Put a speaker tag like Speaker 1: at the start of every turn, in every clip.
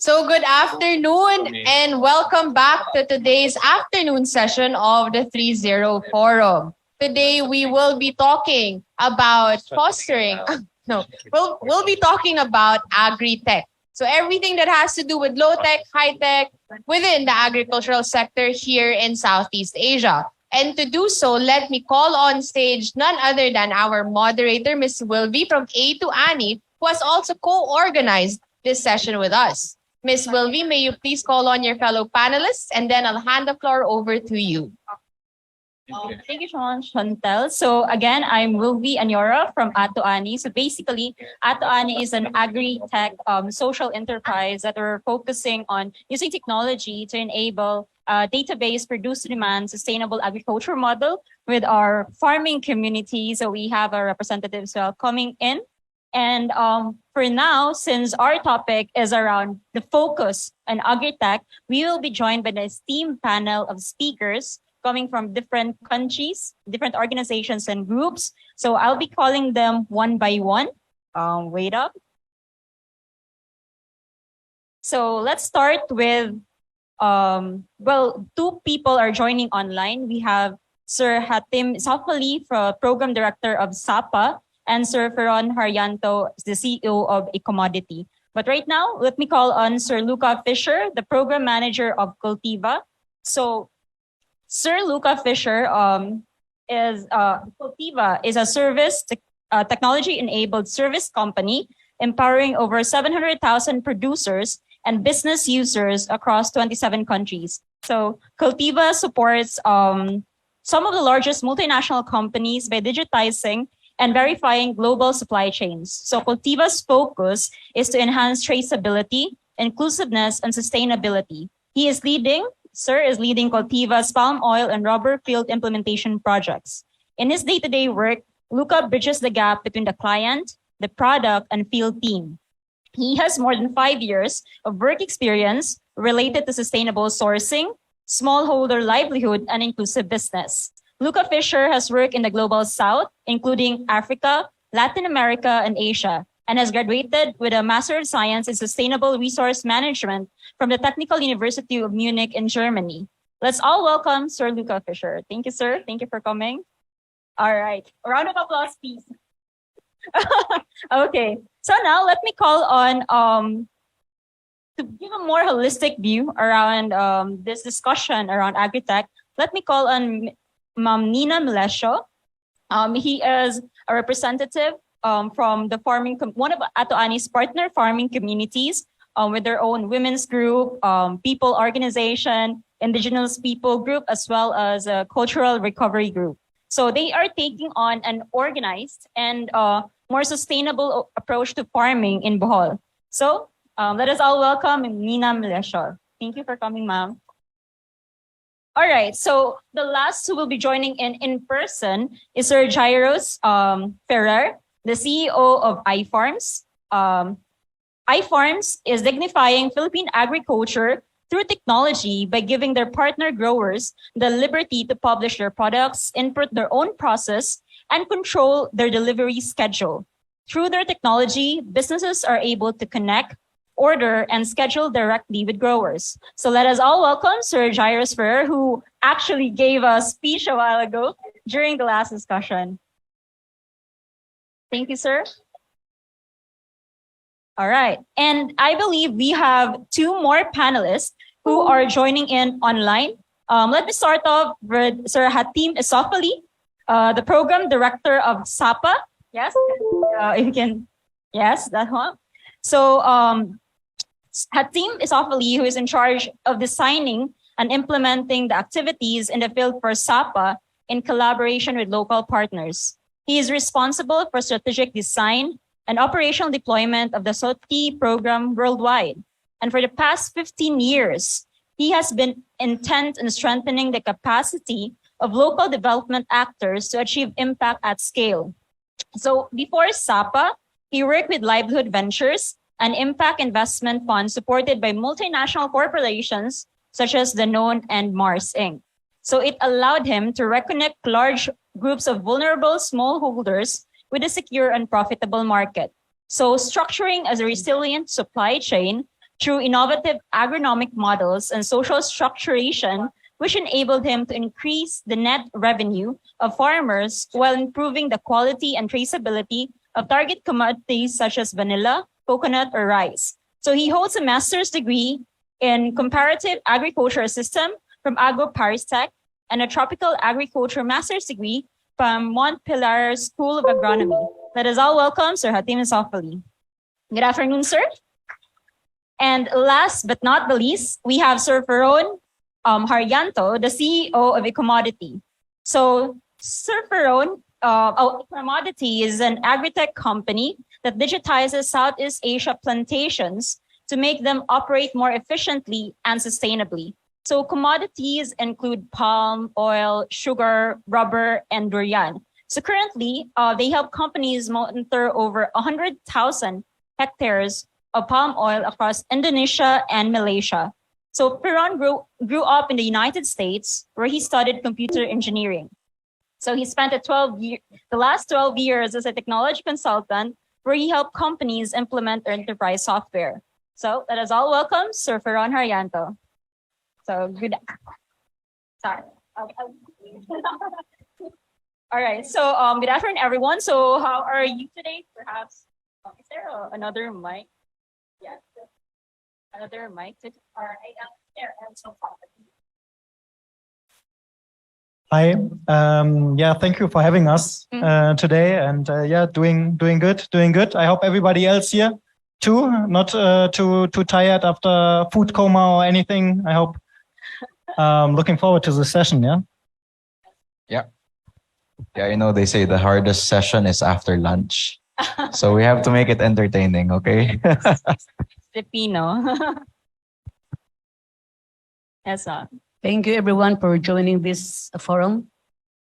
Speaker 1: So good afternoon and welcome back to today's afternoon session of the 3-0 Forum. Today we will be talking about fostering, we'll be talking about AgriTech. So everything that has to do with low-tech, high-tech within the agricultural sector here in Southeast Asia. And to do so, let me call on stage none other than our moderator, Ms. Wilby from A to Annie, who has also co-organized this session with us. Ms. Wilby, may you please call on your fellow panelists, and then I'll hand the floor over to you.
Speaker 2: Thank you, Chantel. So again, I'm Wilby Anyora from Ato Ani. So basically, Ato Ani is an agri-tech social enterprise that we're focusing on using technology to enable database produce demand sustainable agriculture model with our farming community. So we have our representatives coming in. And for now, since our topic is around the focus on agri-tech, we will be joined by the esteemed panel of speakers coming from different countries, different organizations and groups. So I'll be calling them one by one. Wait up. So let's start with, two people are joining online. We have Sir Hatim Safali, Program Director of SAPA, and Sir Ferron Haryanto, the CEO of a commodity. But right now, let me call on Sir Luca Fisher, the Program Manager of Cultiva. So Sir Luca Fisher Cultiva is a technology-enabled service company empowering over 700,000 producers and business users across 27 countries. So Cultiva supports some of the largest multinational companies by digitizing and verifying global supply chains. So Cultiva's focus is to enhance traceability, inclusiveness, and sustainability. Sir is leading Cultiva's palm oil and rubber field implementation projects. In his day-to-day work, Luca bridges the gap between the client, the product, and field team. He has more than 5 years of work experience related to sustainable sourcing, smallholder livelihood, and inclusive business. Luca Fisher has worked in the Global South, including Africa, Latin America, and Asia, and has graduated with a Master of Science in Sustainable Resource Management from the Technical University of Munich in Germany. Let's all welcome Sir Luca Fisher. Thank you, sir. Thank you for coming. All right. A round of applause, please. Okay. So now let me call on to give a more holistic view around this discussion around AgriTech. Let me call on Ma'am Nina Melesio. He is a representative from the one of Ato Ani's partner farming communities with their own women's group, people organization, indigenous people group, as well as a cultural recovery group. So they are taking on an organized and more sustainable approach to farming in Bohol. So let us all welcome Nina Melesio. Thank you for coming, ma'am. All right, so the last who will be joining in person is Sir Jairus Ferrer, the CEO of iFarms. iFarms is dignifying Philippine agriculture through technology by giving their partner growers the liberty to publish their products, input their own process, and control their delivery schedule. Through their technology, businesses are able to connect, order, and schedule directly with growers. So let us all welcome Sir Jairus Ferrer, who actually gave a speech a while ago during the last discussion. Thank you, sir. All right. And I believe we have two more panelists who are joining in online. Let me start off with Sir Hatim Esofali, the Program Director of SAPA. Yes, if you can. Yes, that one. So Hatim Esofali, who is in charge of designing and implementing the activities in the field for SAPA in collaboration with local partners. He is responsible for strategic design and operational deployment of the SOTI program worldwide. And for the past 15 years, he has been intent in strengthening the capacity of local development actors to achieve impact at scale. So before SAPA, he worked with Livelihood Ventures, an impact investment fund supported by multinational corporations such as Danone and Mars Inc. So it allowed him to reconnect large groups of vulnerable smallholders with a secure and profitable market. So structuring as a resilient supply chain through innovative agronomic models and social structuration, which enabled him to increase the net revenue of farmers while improving the quality and traceability of target commodities such as vanilla, coconut, or rice. So he holds a master's degree in comparative agriculture system from AgriTech and a tropical agriculture master's degree from Montpelier School of Agronomy. Let us all welcome Sir Hatim Sofali. Good afternoon, sir. And last but not the least, we have Sir Ferron Haryanto, the CEO of Ecommodity. So Sir Ferron, Ecommodity is an AgriTech company that digitizes Southeast Asia plantations to make them operate more efficiently and sustainably. So commodities include palm, oil, sugar, rubber, and durian. So currently, they help companies monitor over 100,000 hectares of palm oil across Indonesia and Malaysia. So Ferron grew up in the United States, where he studied computer engineering. So he spent the last 12 years as a technology consultant, where he helped companies implement their enterprise software. So let us all welcome Sir Ferron Haryanto. So good. Sorry. All right. So good afternoon, everyone. So how are you today? Perhaps is there another mic? Yeah, another mic. All right. There and so far.
Speaker 3: Hi. Yeah, thank you for having us today. And yeah, doing good. I hope everybody else here too, not too tired after food coma or anything. I hope. Looking forward to the session. Yeah.
Speaker 4: Yeah, you know, they say the hardest session is after lunch. So we have to make it entertaining, okay?
Speaker 2: Filipino. Yes, sir.
Speaker 5: Thank you, everyone, for joining this forum.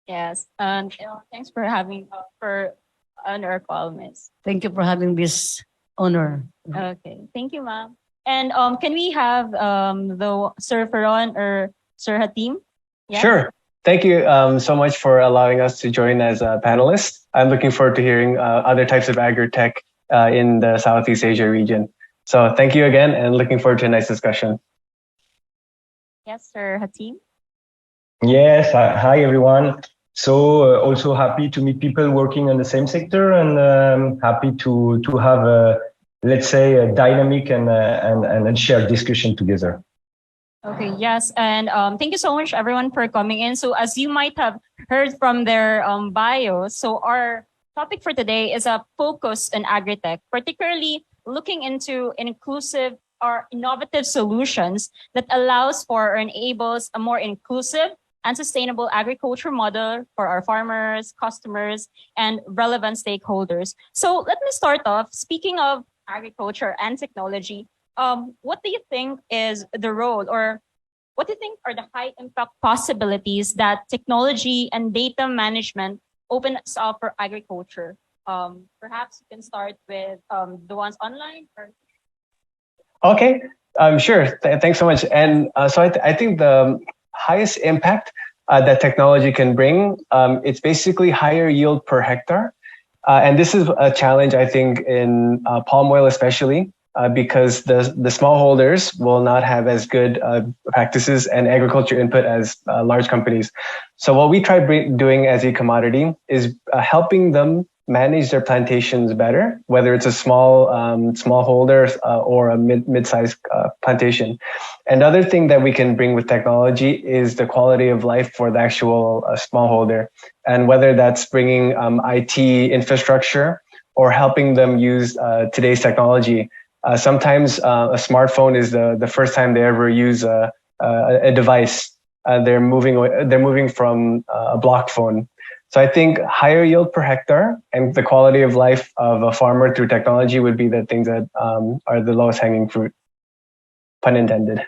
Speaker 2: Yes, and thanks for having on our call, Miss.
Speaker 5: Thank you for having this honor.
Speaker 2: Okay, thank you, ma'am. And can we have the Sir Ferron or Sir Hatim? Yeah?
Speaker 6: Sure. Thank you so much for allowing us to join as a panelist. I'm looking forward to hearing other types of agri-tech in the Southeast Asia region. So thank you again, and looking forward to a nice discussion.
Speaker 2: Yes, Sir Hatim.
Speaker 7: Yes, hi everyone. So also happy to meet people working on the same sector, and happy to have a, let's say, a dynamic and shared discussion together.
Speaker 2: Okay, yes, and thank you so much everyone for coming in. So as you might have heard from their bios, so our topic for today is a focus in agri-tech, particularly looking into inclusive or innovative solutions that allows for or enables a more inclusive and sustainable agriculture model for our farmers, customers, and relevant stakeholders. So let me start off. Speaking of agriculture and technology, what do you think is the role, or what do you think are the high impact possibilities that technology and data management opens up for agriculture? Perhaps you can start with the ones online.
Speaker 6: Okay, sure. Thanks so much. And so I think the highest impact that technology can bring, it's basically higher yield per hectare. And this is a challenge, I think, in palm oil especially, because the smallholders will not have as good practices and agriculture input as large companies. So what we try doing as Ecommodity is helping them manage their plantations better, whether it's a smallholder or a mid-sized plantation. Another thing that we can bring with technology is the quality of life for the actual smallholder, and whether that's bringing IT infrastructure or helping them use today's technology. Sometimes a smartphone is the first time they ever use a device. They're moving from a block phone. So I think higher yield per hectare and the quality of life of a farmer through technology would be the things that are the lowest hanging fruit, pun intended.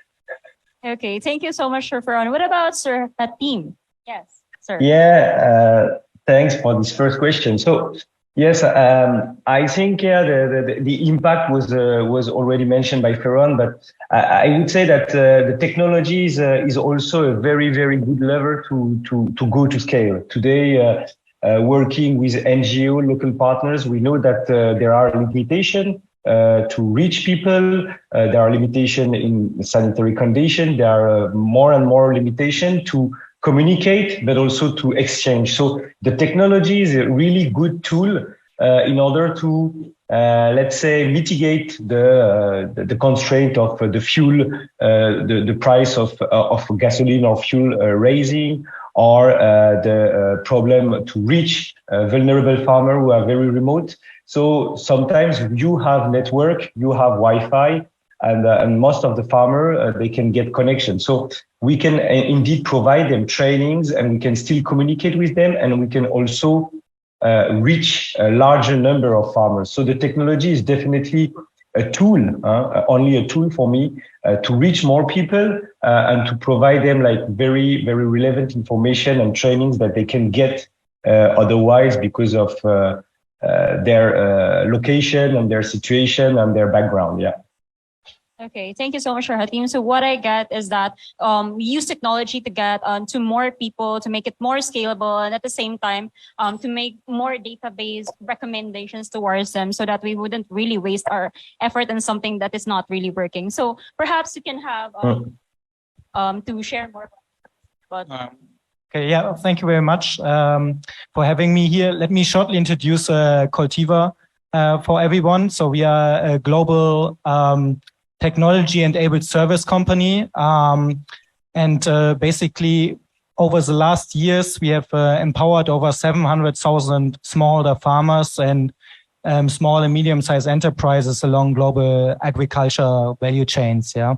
Speaker 2: Okay, thank you so much, Sir Ferron. What about Sir Hatim? Yes, sir.
Speaker 7: Yeah, thanks for this first question. So yes, I think the impact was already mentioned by Ferron, but I would say that the technology is also a very good lever to go to scale. Today, working with NGO local partners, we know that there are limitations to reach people. There are limitations in sanitary conditions. There are more and more limitations to communicate, but also to exchange. So the technology is a really good tool in order to, let's say, mitigate the constraint of the fuel, the price of gasoline or fuel raising, or the problem to reach vulnerable farmers who are very remote. So sometimes you have network, you have Wi-Fi, and most of the farmers, they can get connection. So we can indeed provide them trainings, and we can still communicate with them, and we can also reach a larger number of farmers. So the technology is definitely a tool, only a tool for me to reach more people and to provide them like very, very relevant information and trainings that they can get otherwise because of their location and their situation and their background. Yeah.
Speaker 2: Okay, thank you so much, Hatim. So what I get is that we use technology to get to more people, to make it more scalable, and at the same time, to make more database recommendations towards them so that we wouldn't really waste our effort on something that is not really working. So perhaps you can have to share more about
Speaker 3: Okay, yeah, thank you very much for having me here. Let me shortly introduce Coltiva for everyone. So we are a global technology-enabled service company. Basically, over the last years, we have empowered over 700,000 smallholder farmers and small and medium-sized enterprises along global agriculture value chains. Yeah,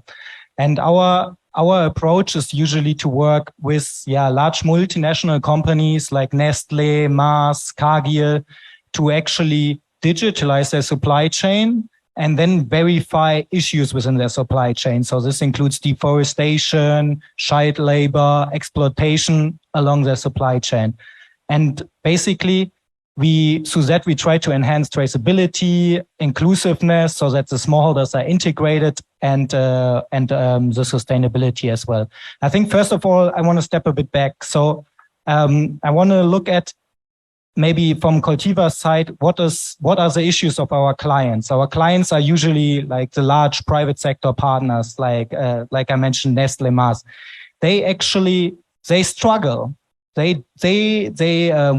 Speaker 3: and our approach is usually to work with large multinational companies like Nestle, Mars, Cargill, to actually digitalize their supply chain and then verify issues within their supply chain. So this includes deforestation, child labor, exploitation along their supply chain. And basically, we try to enhance traceability, inclusiveness, so that the smallholders are integrated, and the sustainability as well. I think first of all, I want to step a bit back. So I want to look at maybe from Coltiva's side, what are the issues of our clients? Our clients are usually like the large private sector partners, like I mentioned, Nestle, Mars. They struggle. They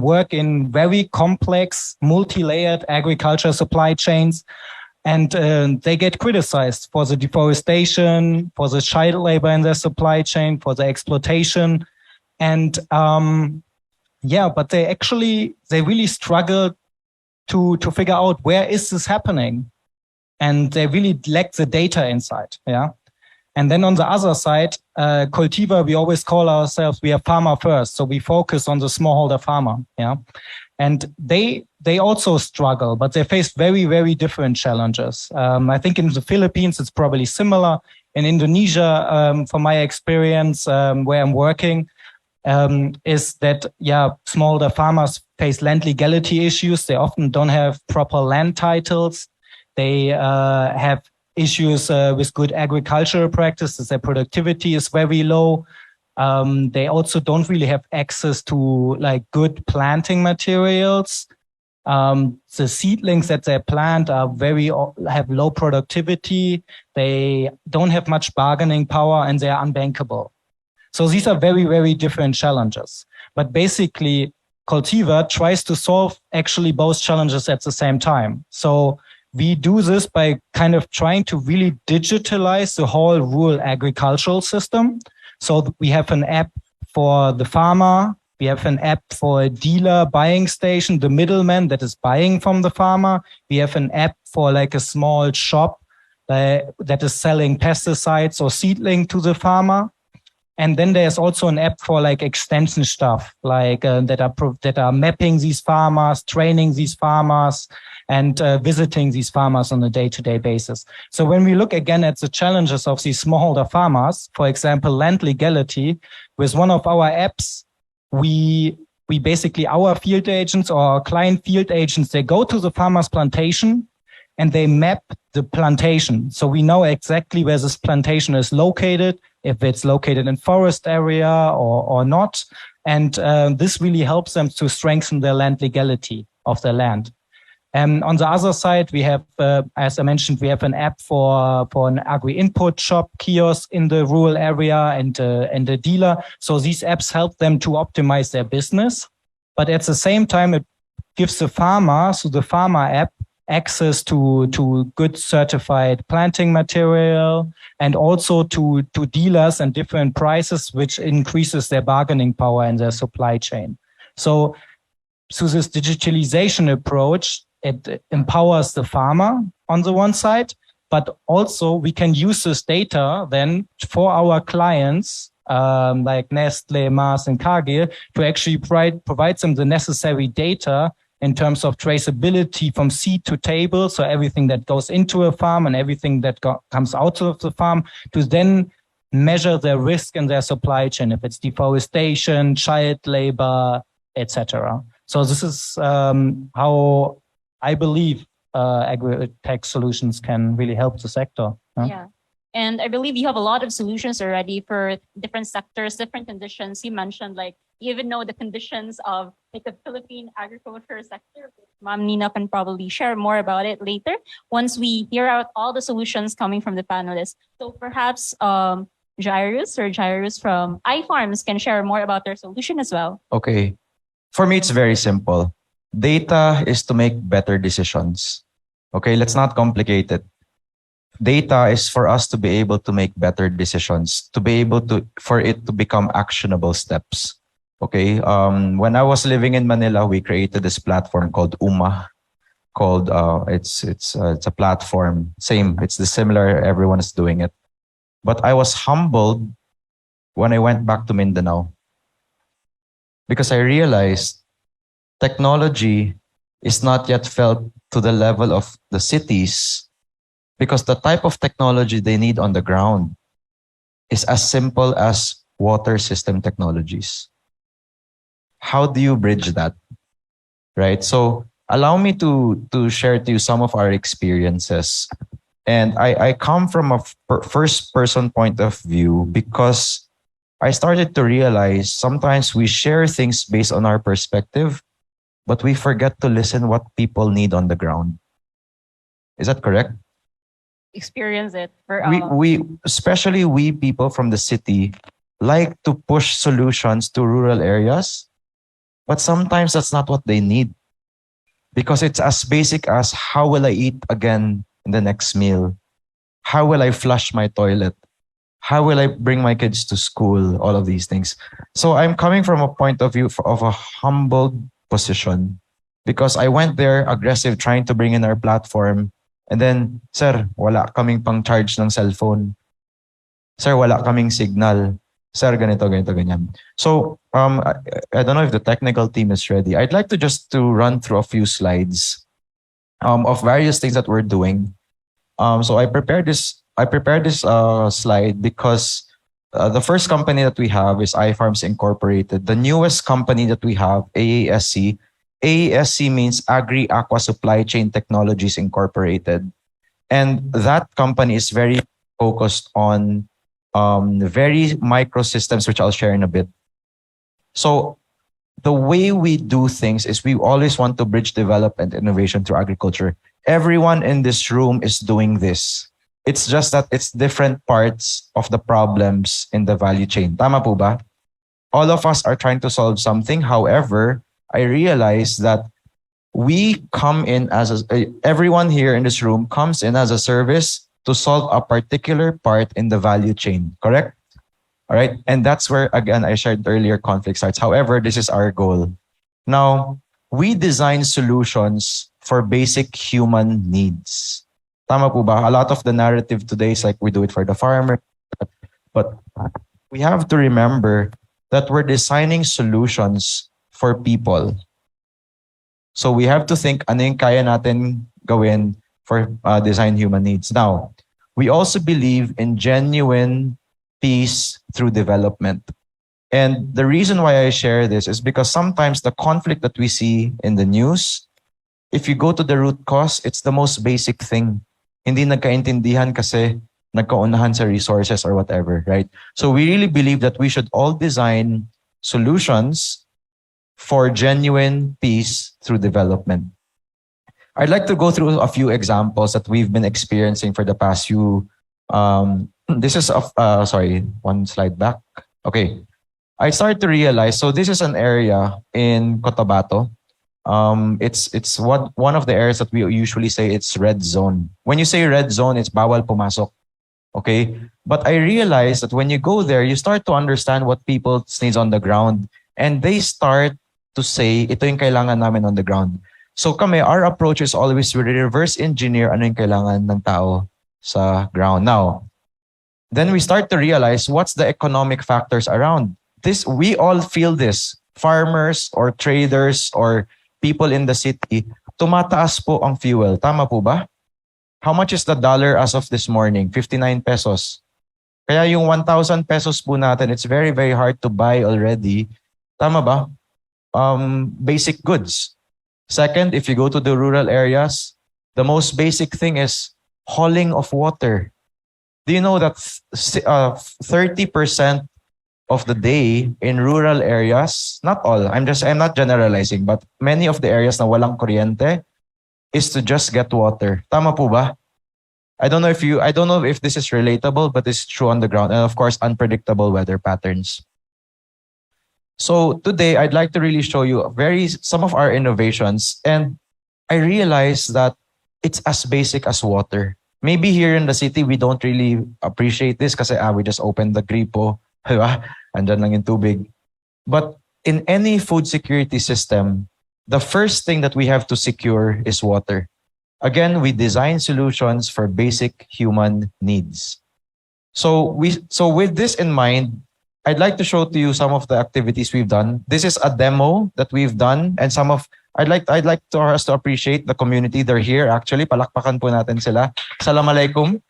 Speaker 3: work in very complex, multi-layered agriculture supply chains, and they get criticized for the deforestation, for the child labor in their supply chain, for the exploitation, and but they really struggle to figure out where is this happening, and they really lack the data insight. Yeah. And then on the other side, Coltiva, we always call ourselves, we are farmer first. So we focus on the smallholder farmer. Yeah. And they also struggle, but they face very, very different challenges. I think in the Philippines, it's probably similar. In Indonesia, from my experience, where I'm working, is that, smallholder farmers face land legality issues. They often don't have proper land titles. They have issues with good agricultural practices. Their productivity is very low. They also don't really have access to like good planting materials. The seedlings that they plant have low productivity. They don't have much bargaining power, and they are unbankable. So these are very, very different challenges. But basically, Coltiva tries to solve actually both challenges at the same time. So we do this by kind of trying to really digitalize the whole rural agricultural system. So we have an app for the farmer. We have an app for a dealer buying station, the middleman that is buying from the farmer. We have an app for like a small shop that is selling pesticides or seedling to the farmer. And then there's also an app for like extension stuff, like that are mapping these farmers, training these farmers, and visiting these farmers on a day-to-day basis. So when we look again at the challenges of these smallholder farmers, for example, land legality, with one of our apps, we basically, our field agents or our client field agents, they go to the farmer's plantation and they map the plantation. So we know exactly where this plantation is located, if it's located in forest area or not. And this really helps them to strengthen their land legality of their land. On the other side, we have, as I mentioned, we have an app for an agri-input shop kiosk in the rural area and a dealer. So these apps help them to optimize their business. But at the same time, it gives the farmer, so the farmer app, access to good certified planting material and also to dealers and different prices, which increases their bargaining power in their supply chain. So through this digitalization approach, it empowers the farmer on the one side, but also we can use this data then for our clients, like Nestle, Mars, and Cargill, to actually provide them the necessary data in terms of traceability from seed to table. So everything that goes into a farm and everything that comes out of the farm, to then measure their risk in their supply chain, if it's deforestation, child labor, etc. So this is how I believe AgriTech solutions can really help the sector.
Speaker 2: Yeah. And I believe you have a lot of solutions already for different sectors, different conditions. You mentioned like you even know the conditions of like the Philippine agriculture sector. Ma'am Nina can probably share more about it later once we hear out all the solutions coming from the panelists. So perhaps Jairus from iFarms can share more about their solution as well.
Speaker 4: Okay. For me, it's very simple. Data is to make better decisions. Okay, let's not complicate it. Data is for us to be able to make better decisions, to be able to, for it to become actionable steps. Okay, when I was living in Manila, we created this platform called UMA. It's a platform. Same, it's the similar. Everyone is doing it. But I was humbled when I went back to Mindanao because I realized technology is not yet felt to the level of the cities, because the type of technology they need on the ground is as simple as water system technologies. How do you bridge that? Right? So allow me to share to you some of our experiences. And I come from a first person point of view because I started to realize sometimes we share things based on our perspective, but we forget to listen what people need on the ground. Is that correct?
Speaker 2: Experience it.
Speaker 4: We especially we people from the city like to push solutions to rural areas, but sometimes that's not what they need, because it's as basic as how will I eat again in the next meal? How will I flush my toilet? How will I bring my kids to school? All of these things. So I'm coming from a point of view of a humbled position, because I went there aggressive trying to bring in our platform. And then, sir, wala kaming pang charge ng cellphone. Sir, wala kaming signal. Sir, ganito, ganyan. So, I don't know if the technical team is ready. I'd like to run through a few slides of various things that we're doing. So I prepared this slide because the first company that we have is iFarms Incorporated. The newest company that we have, AASC. AASC means Agri Aqua Supply Chain Technologies Incorporated. And that company is very focused on very micro systems, which I'll share in a bit. So the way we do things is we always want to bridge development and innovation through agriculture. Everyone in this room is doing this. It's just that it's different parts of the problems in the value chain. Tama po ba? All of us are trying to solve something. However, I realize that we come in as everyone here in this room comes in as a service to solve a particular part in the value chain, correct? All right. And that's where, again, I shared earlier, conflict starts. However, this is our goal. Now, we design solutions for basic human needs. Tama po ba? A lot of the narrative today is like we do it for the farmer. But we have to remember that we're designing solutions for people. So we have to think, ano yung kaya natin gawin for design human needs. Now, we also believe in genuine peace through development. And the reason why I share this is because sometimes the conflict that we see in the news, if you go to the root cause, it's the most basic thing. Hindi nagkaintindihan kasi nagkaunahan sa resources or whatever, right? So we really believe that we should all design solutions for genuine peace through development. I'd like to go through a few examples that we've been experiencing for the past few. This is sorry, one slide back. Okay, I started to realize. So this is an area in Cotabato. It's one of the areas that we usually say it's red zone. When you say red zone, it's bawal pumasok. Okay, but I realized that when you go there, you start to understand what people needs on the ground, and they start to say, ito yung kailangan namin on the ground. So kami, our approach is always to reverse engineer ano yung kailangan ng tao sa ground. Now, then we start to realize what's the economic factors around this. We all feel this. Farmers or traders or people in the city, tumataas po ang fuel. Tama po ba? How much is the dollar as of this morning? 59 pesos. Kaya yung 1,000 pesos po natin, it's very, very hard to buy already. Tama ba? Basic goods. Second, if you go to the rural areas, the most basic thing is hauling of water. Do you know that 30% of the day in rural areas, not all, I'm not generalizing, but many of the areas na walang kuryente is to just get water. Tama po ba? I don't know if this is relatable, but it's true on the ground. And of course, unpredictable weather patterns. So today, I'd like to really show you some of our innovations. And I realized that it's as basic as water. Maybe here in the city, we don't really appreciate this kasi we just open the gripo. Diba? Andyan lang yung tubig. But in any food security system, the first thing that we have to secure is water. Again, we design solutions for basic human needs. So with this in mind, I'd like to show to you some of the activities we've done. This is a demo that we've done, and I'd like us to appreciate the community. They're here actually. Palakpakan po natin sila. Assalamualaikum.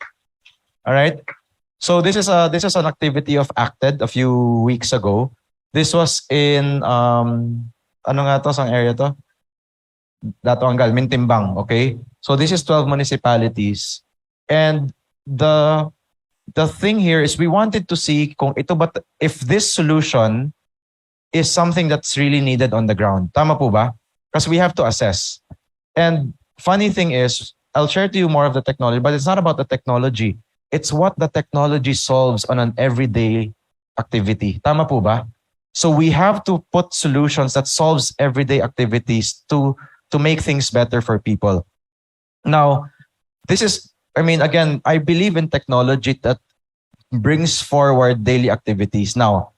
Speaker 4: All right. So this is an activity of ACTED a few weeks ago. This was in ano nga to sang area to? Dato Angal, Mintimbang, okay? So this is 12 municipalities. And the thing here is we wanted to see if this solution is something that's really needed on the ground. Tama po ba? Because we have to assess. And funny thing is, I'll share to you more of the technology, but it's not about the technology. It's what the technology solves on an everyday activity. Tama po ba? So we have to put solutions that solves everyday activities to make things better for people. Now, again, I believe in technology that brings forward daily activities. Now,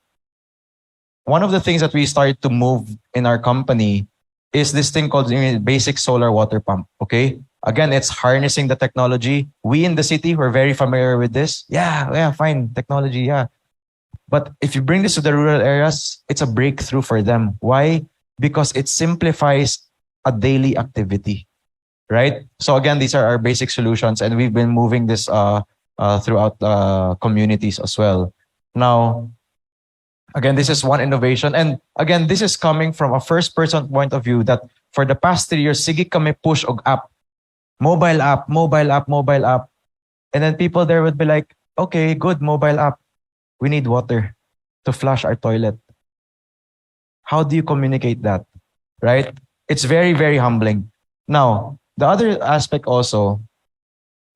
Speaker 4: one of the things that we started to move in our company is this thing called basic solar water pump, okay? Again, it's harnessing the technology. We in the city, we're very familiar with this. Yeah, fine, technology, yeah. But if you bring this to the rural areas, it's a breakthrough for them. Why? Because it simplifies a daily activity, right? So again, these are our basic solutions, and we've been moving this throughout communities as well. Now, again, this is one innovation. And again, this is coming from a first-person point of view that for the past 3 years, sige kami push og app. Mobile app. And then people there would be like, okay, good, mobile app. We need water to flush our toilet. How do you communicate that, right? It's very, very humbling. Now, the other aspect also,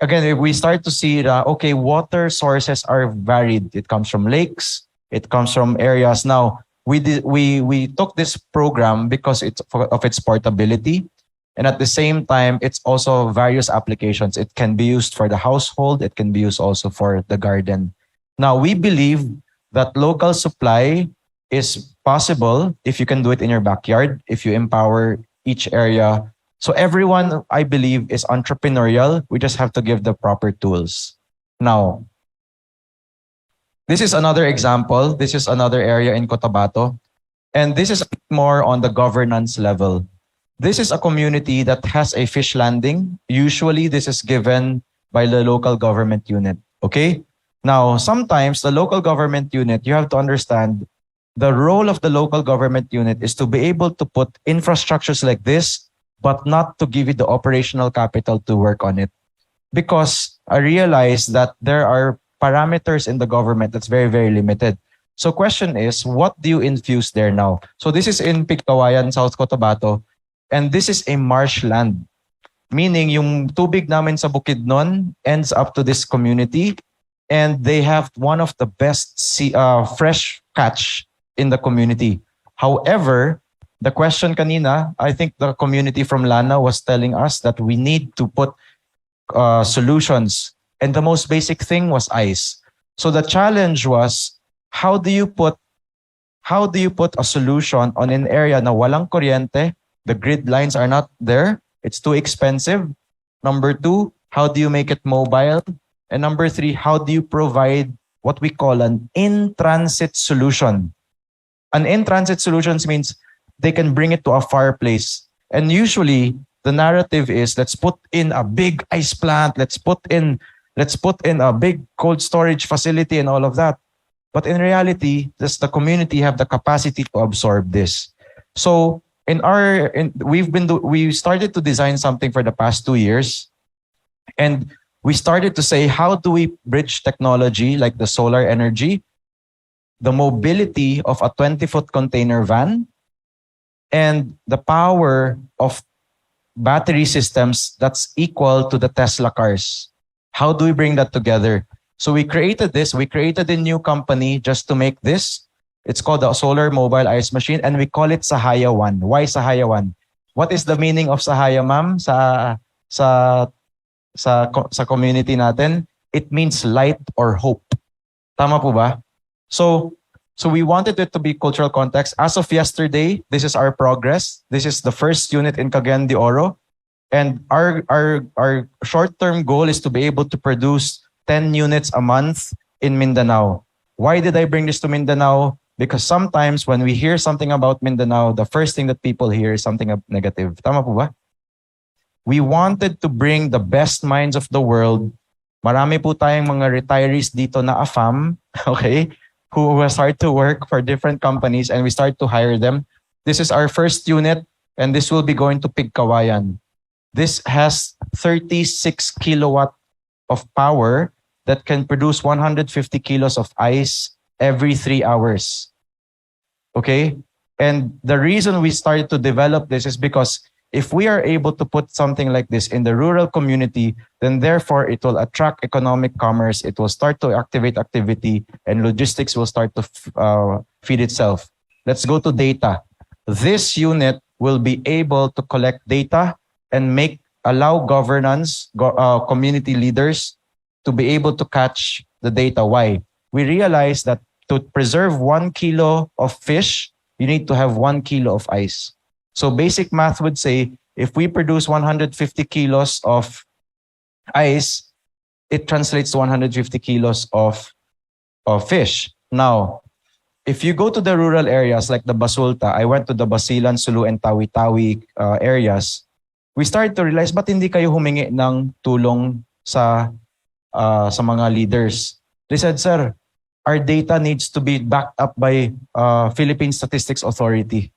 Speaker 4: again, we start to see that, okay, water sources are varied. It comes from lakes. It comes from areas. Now, we took this program because of its portability. And at the same time, it's also various applications. It can be used for the household. It can be used also for the garden. Now, we believe that local supply is possible if you can do it in your backyard, if you empower each area. So everyone, I believe, is entrepreneurial. We just have to give the proper tools. Now, this is another example. This is another area in Cotabato. And this is more on the governance level. This is a community that has a fish landing. Usually, this is given by the local government unit. Okay? Now, sometimes the local government unit, you have to understand the role of the local government unit is to be able to put infrastructures like this, but not to give it the operational capital to work on it. Because I realize that there are parameters in the government that's very, very limited. So question is, what do you infuse there now? So this is in Pigkawayan, South Cotabato, and this is a marshland. Meaning, yung tubig namin sa Bukidnon ends up to this community, and they have one of the best fresh catch in the community. However, the question kanina, I think the community from Lana was telling us that we need to put solutions, and the most basic thing was ice. So the challenge was, how do you put a solution on an area na walang kuryente, the grid lines are not there, it's too expensive. Number two, how do you make it mobile? And number three, how do you provide what we call an in-transit solution? An in-transit solution means they can bring it to a fireplace. And usually the narrative is, let's put in a big ice plant, let's put in a big cold storage facility and all of that. But in reality, does the community have the capacity to absorb this? So we started to design something for the past 2 years, and we started to say, how do we bridge technology like the solar energy, the mobility of a 20-foot container van, and the power of battery systems that's equal to the Tesla cars? How do we bring that together? So we created this. We created a new company just to make this. It's called the Solar Mobile Ice Machine, and we call it Sahaya One. Why Sahaya One? What is the meaning of Sahaya, ma'am, sa community natin? It means light or hope. Tama po ba? So we wanted it to be cultural context. As of yesterday, this is our progress. This is the first unit in Cagayan de Oro. And our short-term goal is to be able to produce 10 units a month in Mindanao. Why did I bring this to Mindanao? Because sometimes when we hear something about Mindanao, the first thing that people hear is something negative. Tama po ba? We wanted to bring the best minds of the world. Marami po tayong mga retirees dito na AFAM, okay, who start to work for different companies, and we start to hire them. This is our first unit, and this will be going to Pigkawayan. This has 36 kilowatt of power that can produce 150 kilos of ice every 3 hours. Okay? And the reason we started to develop this is because if we are able to put something like this in the rural community, then therefore it will attract economic commerce, it will start to activate activity, and logistics will start to feed itself. Let's go to data. This unit will be able to collect data and allow governance, community leaders to be able to catch the data. Why? We realize that to preserve 1 kilo of fish, you need to have 1 kilo of ice. So basic math would say, if we produce 150 kilos of ice, it translates to 150 kilos of fish. Now, if you go to the rural areas like the Basulta, I went to the Basilan, Sulu, and Tawi-Tawi areas, we started to realize, ba't hindi kayo humingi ng tulong sa mga leaders? They said, sir, our data needs to be backed up by Philippine Statistics Authority.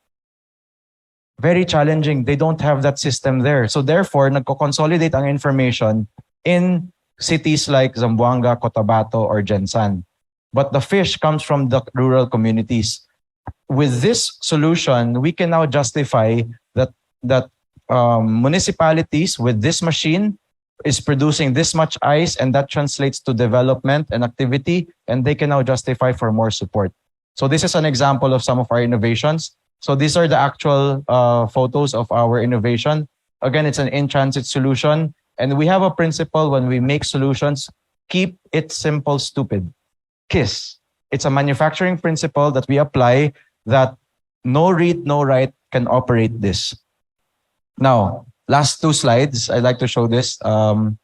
Speaker 4: Very challenging. They don't have that system there. So therefore, nagko-consolidate ang information in cities like Zamboanga, Cotabato, or Jensan. But the fish comes from the rural communities. With this solution, we can now justify that municipalities with this machine is producing this much ice, and that translates to development and activity, and they can now justify for more support. So this is an example of some of our innovations. So these are the actual photos of our innovation. Again, it's an in-transit solution, and we have a principle when we make solutions: keep it simple, stupid. KISS. It's a manufacturing principle that we apply, that no read, no write can operate this. Now, last 2 slides, I'd like to show this. One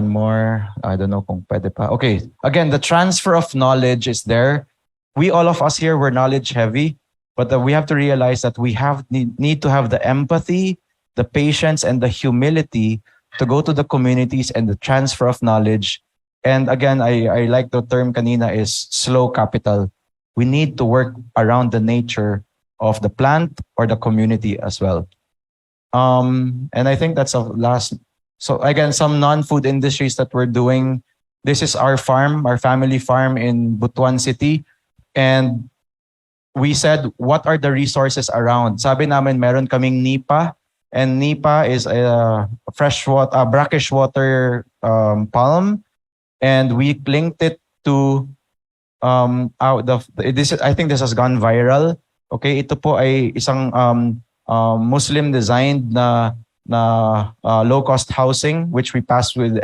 Speaker 4: more. I don't know kung pwede pa. Okay. Again, the transfer of knowledge is there. All of us here, we're knowledge heavy, but we have to realize that we need to have the empathy, the patience, and the humility to go to the communities and the transfer of knowledge. And again, I like the term kanina is slow capital. We need to work around the nature of the plant or the community as well. And I think that's a last. So again, some non-food industries that we're doing. This is our farm, our family farm in Butuan City. And we said, what are the resources around? Sabi namin, meron kaming nipa, and Nipa is a freshwater, brackish water palm, and we linked it to out of this. I think this has gone viral. Okay, ito po ay isang Muslim designed na low cost housing which we passed with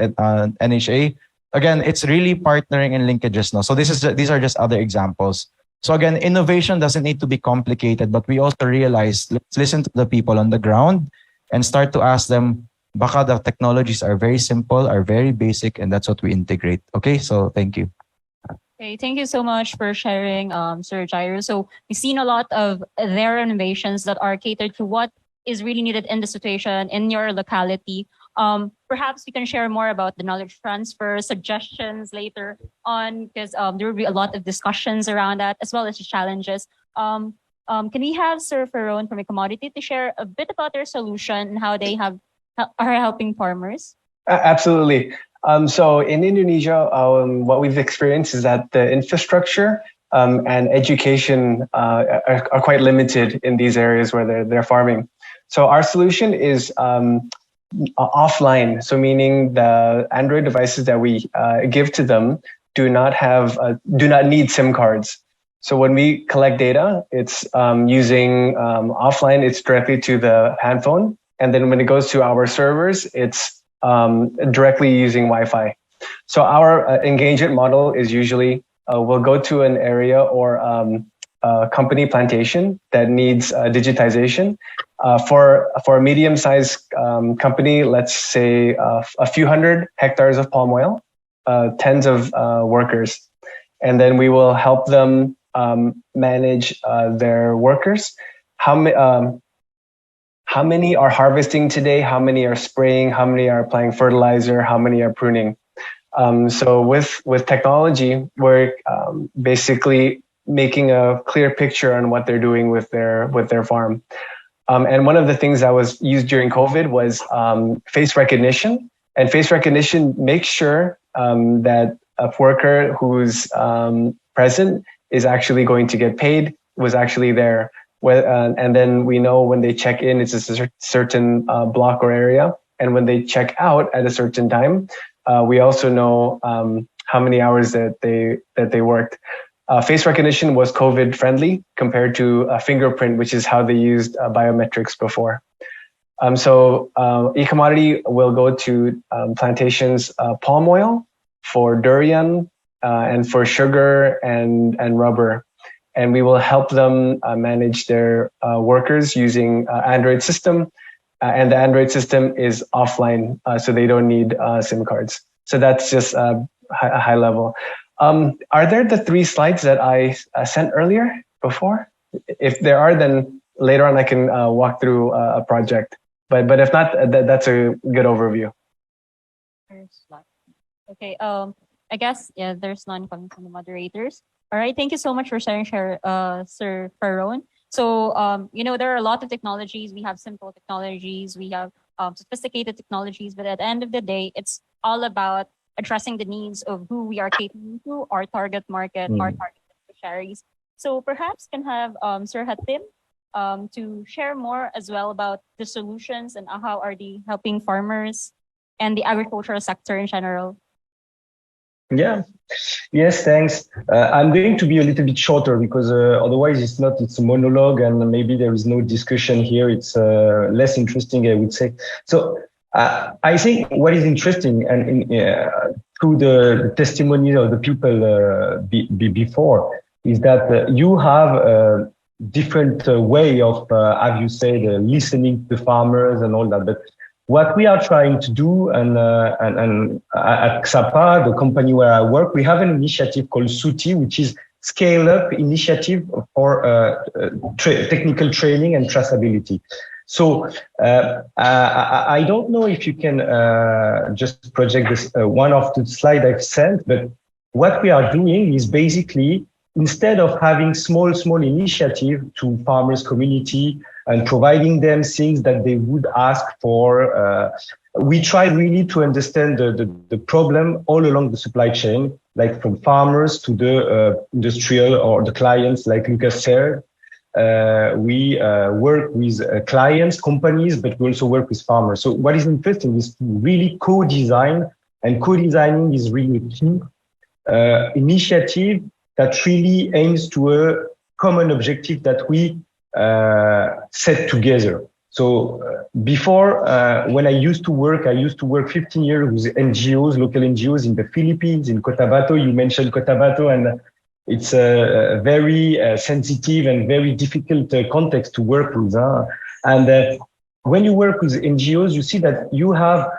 Speaker 4: NHA. Again, it's really partnering and linkages. No, so these are just other examples. So again, innovation doesn't need to be complicated, but we also realize, let's listen to the people on the ground and start to ask them, baka the technologies are very simple, are very basic, and that's what we integrate. Okay, so thank you.
Speaker 2: Okay, thank you so much for sharing, Sir Jairo. So we've seen a lot of their innovations that are catered to what is really needed in the situation in your locality. Perhaps we can share more about the knowledge transfer suggestions later on, because there will be a lot of discussions around that as well as the challenges. Can we have Sir Ferron from a commodity to share a bit about their solution and how they are helping farmers?
Speaker 6: Absolutely. So in Indonesia, what we've experienced is that the infrastructure and education are quite limited in these areas where they're farming. So our solution is offline. So meaning the Android devices that we give to them do not need SIM cards. So when we collect data, it's using offline. It's directly to the handphone, and then when it goes to our servers, it's directly using Wi-Fi. So our engagement model is usually we'll go to an area or a company plantation that needs digitization. For a medium-sized company, let's say a few hundred hectares of palm oil, tens of workers, and then we will help them manage their workers. How many are harvesting today? How many are spraying? How many are applying fertilizer? How many are pruning? So with technology, we're basically making a clear picture on what they're doing with their farm. And one of the things that was used during COVID was face recognition. And face recognition makes sure that a worker who's present is actually going to get paid, was actually there. And then we know when they check in, it's a certain block or area. And when they check out at a certain time, we also know how many hours that they worked. Face recognition was COVID friendly compared to a fingerprint, which is how they used biometrics before. So e-commodity will go to plantations, palm oil, for durian, and for sugar and rubber. And we will help them manage their workers using Android system. And the Android system is offline, so they don't need SIM cards. So that's just a high level. Are there the 3 slides that I sent earlier before? If there are, then later on I can walk through a project. But if not, that's a good overview.
Speaker 2: Okay. I guess there's none coming from the moderators. All right. Thank you so much for sharing, Sir Ferron. So there are a lot of technologies. We have simple technologies. We have sophisticated technologies. But at the end of the day, it's all about addressing the needs of who we are catering to, our target market, our target beneficiaries. So perhaps can have Sir Hatim to share more as well about the solutions and how are they helping farmers and the agricultural sector in general.
Speaker 7: Yeah. Yes, thanks. I'm going to be a little bit shorter because otherwise it's a monologue and maybe there is no discussion here. It's less interesting, I would say. So I think what is interesting and through the testimony of the people before is that you have a different way of, as you said, listening to the farmers and all that. But what we are trying to do, and at XAPA, the company where I work, we have an initiative called SUTI, which is Scale Up Initiative for Technical Training and Traceability. So I don't know if you can just project this one of the slide I've sent, but what we are doing is basically, instead of having small initiative to farmers community and providing them things that they would ask for, we try really to understand the problem all along the supply chain, like from farmers to the industrial or the clients like Lucas said. we work with clients, companies, but we also work with farmers. So what is interesting is to really co-design, and co-designing is really a key initiative that really aims to a common objective that we set together. So before, when I used to work 15 years with NGOs, local NGOs in the Philippines, in Cotabato. You mentioned Cotabato, and it's a very sensitive and very difficult context to work with. And when you work with NGOs, you see that you have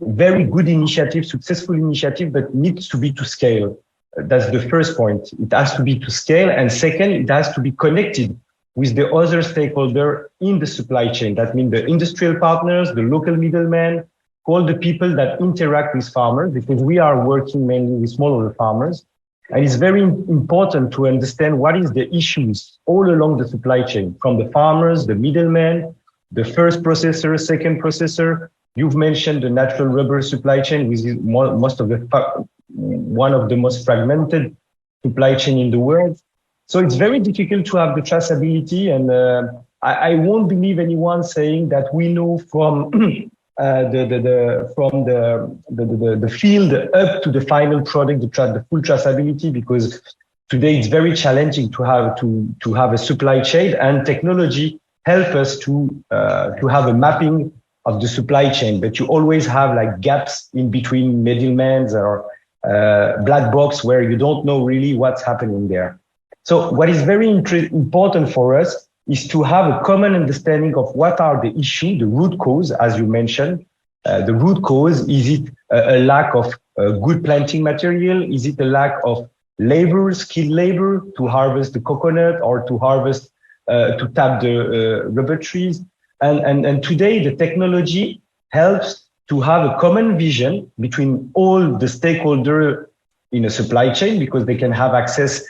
Speaker 7: very good initiative, successful initiative, but needs to be to scale. That's the first point. It has to be to scale. And second, it has to be connected with the other stakeholder in the supply chain. That means the industrial partners, the local middlemen, all the people that interact with farmers, because we are working mainly with smallholder farmers. And it's very important to understand what is the issues all along the supply chain, from the farmers, the middlemen, the first processor, second processor. You've mentioned the natural rubber supply chain, which is one of the most fragmented supply chain in the world. So it's very difficult to have the traceability, and I won't believe anyone saying that we know from the field up to the final product the full traceability, because today it's very challenging to have a supply chain, and technology help us to have a mapping of the supply chain. But you always have like gaps in between middlemen or black box where you don't know really what's happening there. So what is very important for us is to have a common understanding of what are the issues, the root cause, as you mentioned. The root cause, is it a lack of good planting material? Is it a lack of labor, skilled labor to harvest the coconut or to harvest, to tap the rubber trees? And today the technology helps to have a common vision between all the stakeholders in a supply chain, because they can have access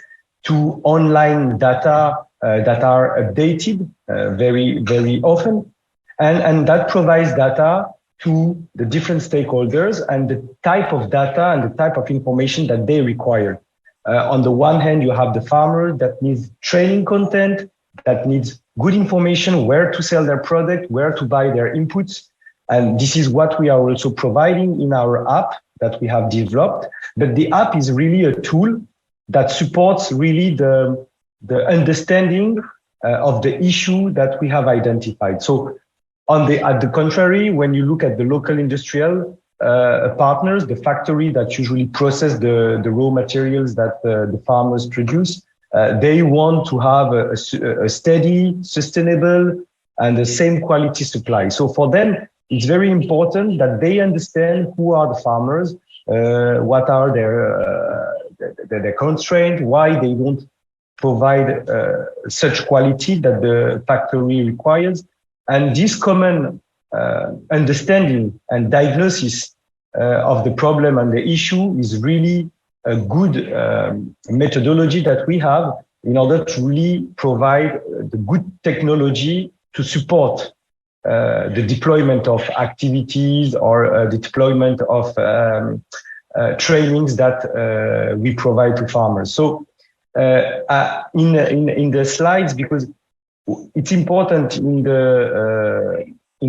Speaker 7: to online data that are updated very, very often. And that provides data to the different stakeholders and the type of data and the type of information that they require. On the one hand, you have the farmer that needs training content, that needs good information, where to sell their product, where to buy their inputs. And this is what we are also providing in our app that we have developed. But the app is really a tool that supports really the understanding of the issue that we have identified. So at the contrary, when you look at the local industrial partners, the factory that usually process the raw materials that the farmers produce, they want to have a steady, sustainable, and the same quality supply. So for them, it's very important that they understand who are the farmers, what are their constraints, why they don't provide such quality that the factory requires. And this common understanding and diagnosis of the problem and the issue is really a good methodology that we have in order to really provide the good technology to support the deployment of activities or the deployment of trainings that we provide to farmers. So in the slides, because it's important in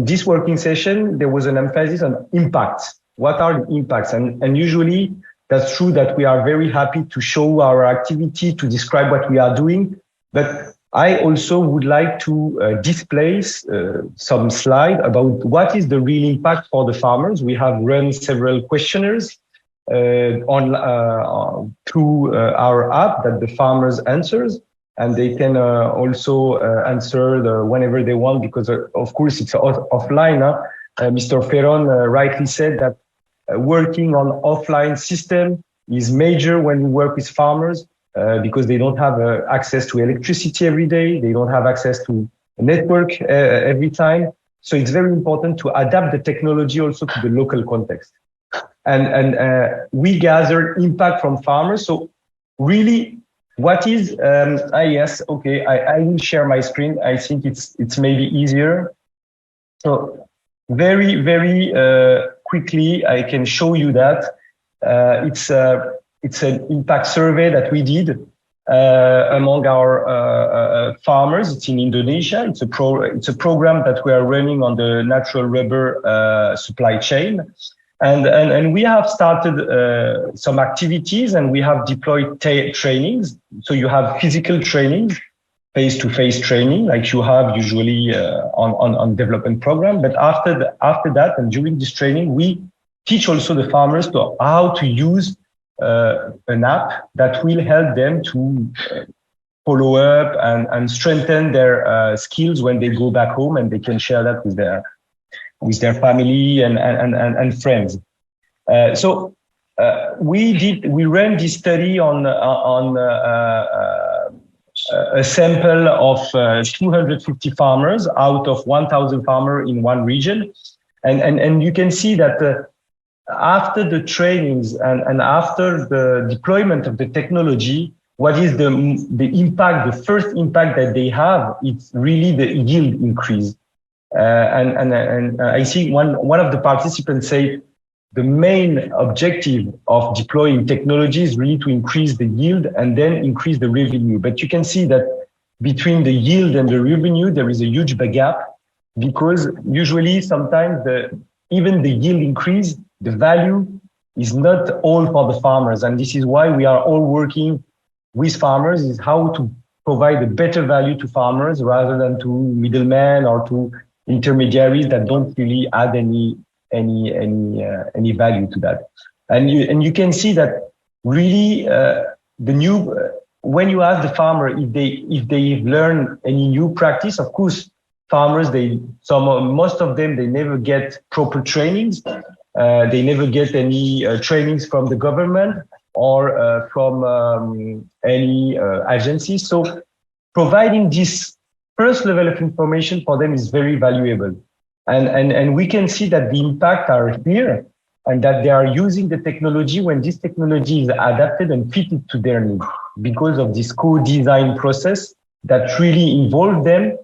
Speaker 7: this working session, there was an emphasis on impacts. What are the impacts? And usually that's true that we are very happy to show our activity, to describe what we are doing. But I also would like to display some slide about what is the real impact for the farmers. We have run several questionnaires through our app that the farmers answers, and they can also answer whenever they want, because of course it's offline. Mr. Ferron rightly said that working on offline system is major when you work with farmers, because they don't have access to electricity every day. They don't have access to a network every time. So it's very important to adapt the technology also to the local context. And we gather impact from farmers. So really, what is, yes, okay, I will share my screen. I think it's maybe easier. So very, very quickly, I can show you that it's an impact survey that we did among our farmers. It's in Indonesia. It's a program that we are running on the natural rubber supply chain. And we have started some activities, and we have deployed trainings. So you have physical trainings, face-to-face training, like you have usually on development program. But after that, and during this training, we teach also the farmers to how to use an app that will help them to follow up and strengthen their skills when they go back home, and they can share that with their family and friends. So we ran this study on a sample of 250 farmers out of 1,000 farmers in one region, and you can see that after the trainings and after the deployment of the technology, what is the impact? The first impact that they have, it's really the yield increase. And I see one of the participants say the main objective of deploying technology is really to increase the yield and then increase the revenue. But you can see that between the yield and the revenue, there is a huge gap, because usually sometimes even the yield increase, the value is not all for the farmers. And this is why we are all working with farmers, is how to provide a better value to farmers rather than to middlemen or to intermediaries that don't really add any value to that. And you can see that really when you ask the farmer if they learn any new practice, of course, farmers, most of them, they never get proper trainings. They never get any trainings from the government or from any agencies. So providing this first level of information for them is very valuable. And we can see that the impact are here, and that they are using the technology when this technology is adapted and fitted to their needs, because of this co-design process that really involved them.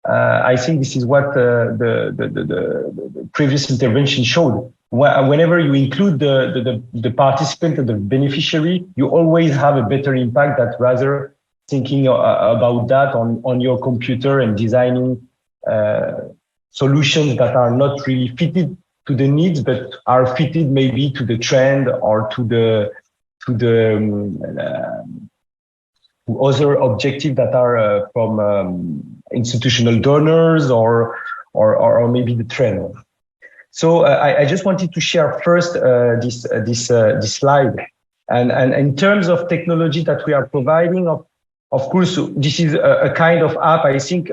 Speaker 7: I think this is what the previous intervention showed. Whenever you include the participant and the beneficiary, you always have a better impact than rather thinking about that on your computer and designing solutions that are not really fitted to the needs, but are fitted maybe to the trend or to other objectives that are from institutional donors or maybe the trend. So I just wanted to share first this slide, and in terms of technology that we are providing, of course, this is a kind of app. I think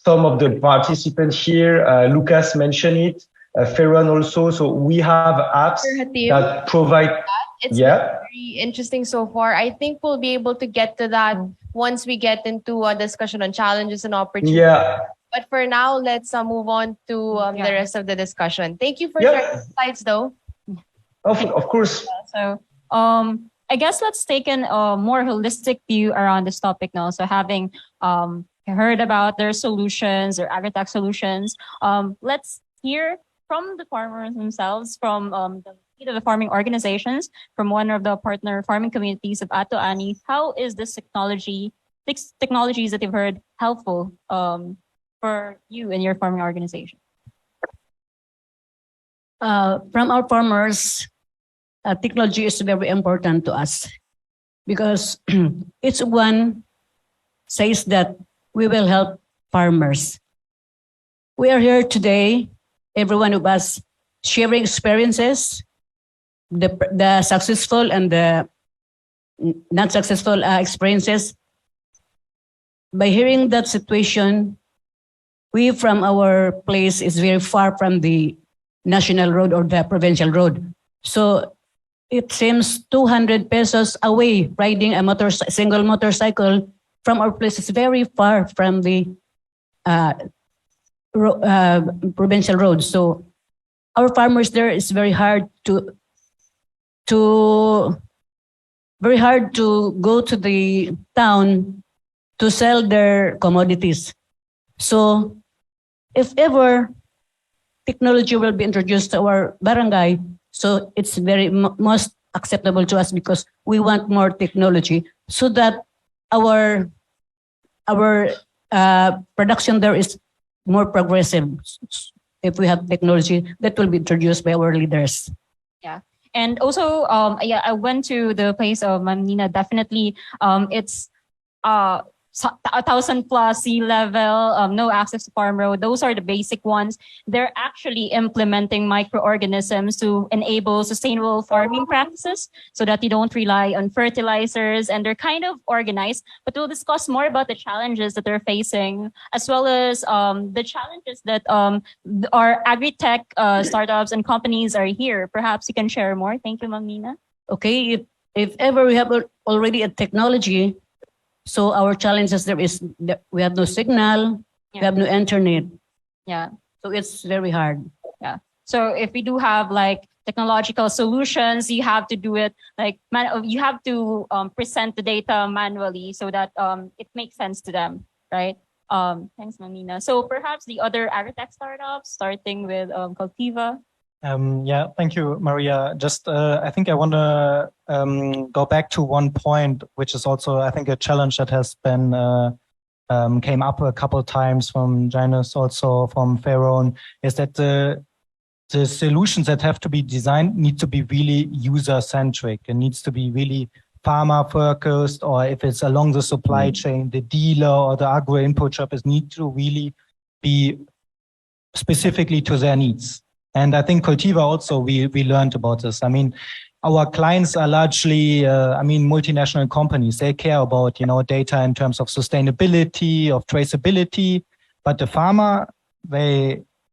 Speaker 7: some of the participants here, Lucas mentioned it, Ferran also. So we have apps that provide.
Speaker 1: It's very interesting so far. I think we'll be able to get to that once we get into a discussion on challenges and opportunities.
Speaker 7: Yeah.
Speaker 1: But for now, let's move on to the rest of the discussion. Thank you for sharing the slides, though.
Speaker 7: Of course.
Speaker 2: So I guess let's take a more holistic view around this topic now. So having heard about their solutions, their AgriTech solutions, let's hear from the farmers themselves, from the farming organizations, from one of the partner farming communities of Ato Ani. How is this technologies that you've heard helpful for you and your farming organization?
Speaker 5: From our farmers, technology is very important to us, because each one says that we will help farmers. We are here today, every one of us, sharing experiences, the successful and the not successful experiences. By hearing that situation, we from our place is very far from the national road or the provincial road. So it seems 200 pesos away riding a single motorcycle from our place is very far from the provincial road. So our farmers there is very hard to go to the town to sell their commodities. So if ever technology will be introduced to our barangay, so it's very most acceptable to us because we want more technology so that our production there is more progressive. If we have technology that will be introduced by our leaders.
Speaker 2: Yeah. And also, yeah, I went to the place of Nina. Definitely, it's 1,000 plus sea level, no access to farm road. Those are the basic ones. They're actually implementing microorganisms to enable sustainable farming practices so that you don't rely on fertilizers, and they're kind of organized. But we'll discuss more about the challenges that they're facing, as well as the challenges that our agri-tech startups and companies are here. Perhaps you can share more. Thank you, Ma'am Nina.
Speaker 5: Okay, if ever we have already a technology, so our challenges there is that we have no signal, we have no internet.
Speaker 2: Yeah.
Speaker 5: So it's very hard.
Speaker 2: Yeah. So if we do have like technological solutions, you have to do it like you have to present the data manually so that it makes sense to them, right? Thanks, Mamina. So perhaps the other agri-tech startups, starting with Cultiva.
Speaker 3: Yeah, thank you, Maria. Just, I think I want to go back to one point, which is also, I think, a challenge that has been came up a couple of times from Janus, also from Feron, is that the solutions that have to be designed need to be really user-centric. It needs to be really farmer-focused, or if it's along the supply chain, the dealer or the agro-input shop need to really be specifically to their needs. And I think Cultiva also, we learned about this. I mean, our clients are largely, multinational companies. They care about, data in terms of sustainability, of traceability, but the farmer,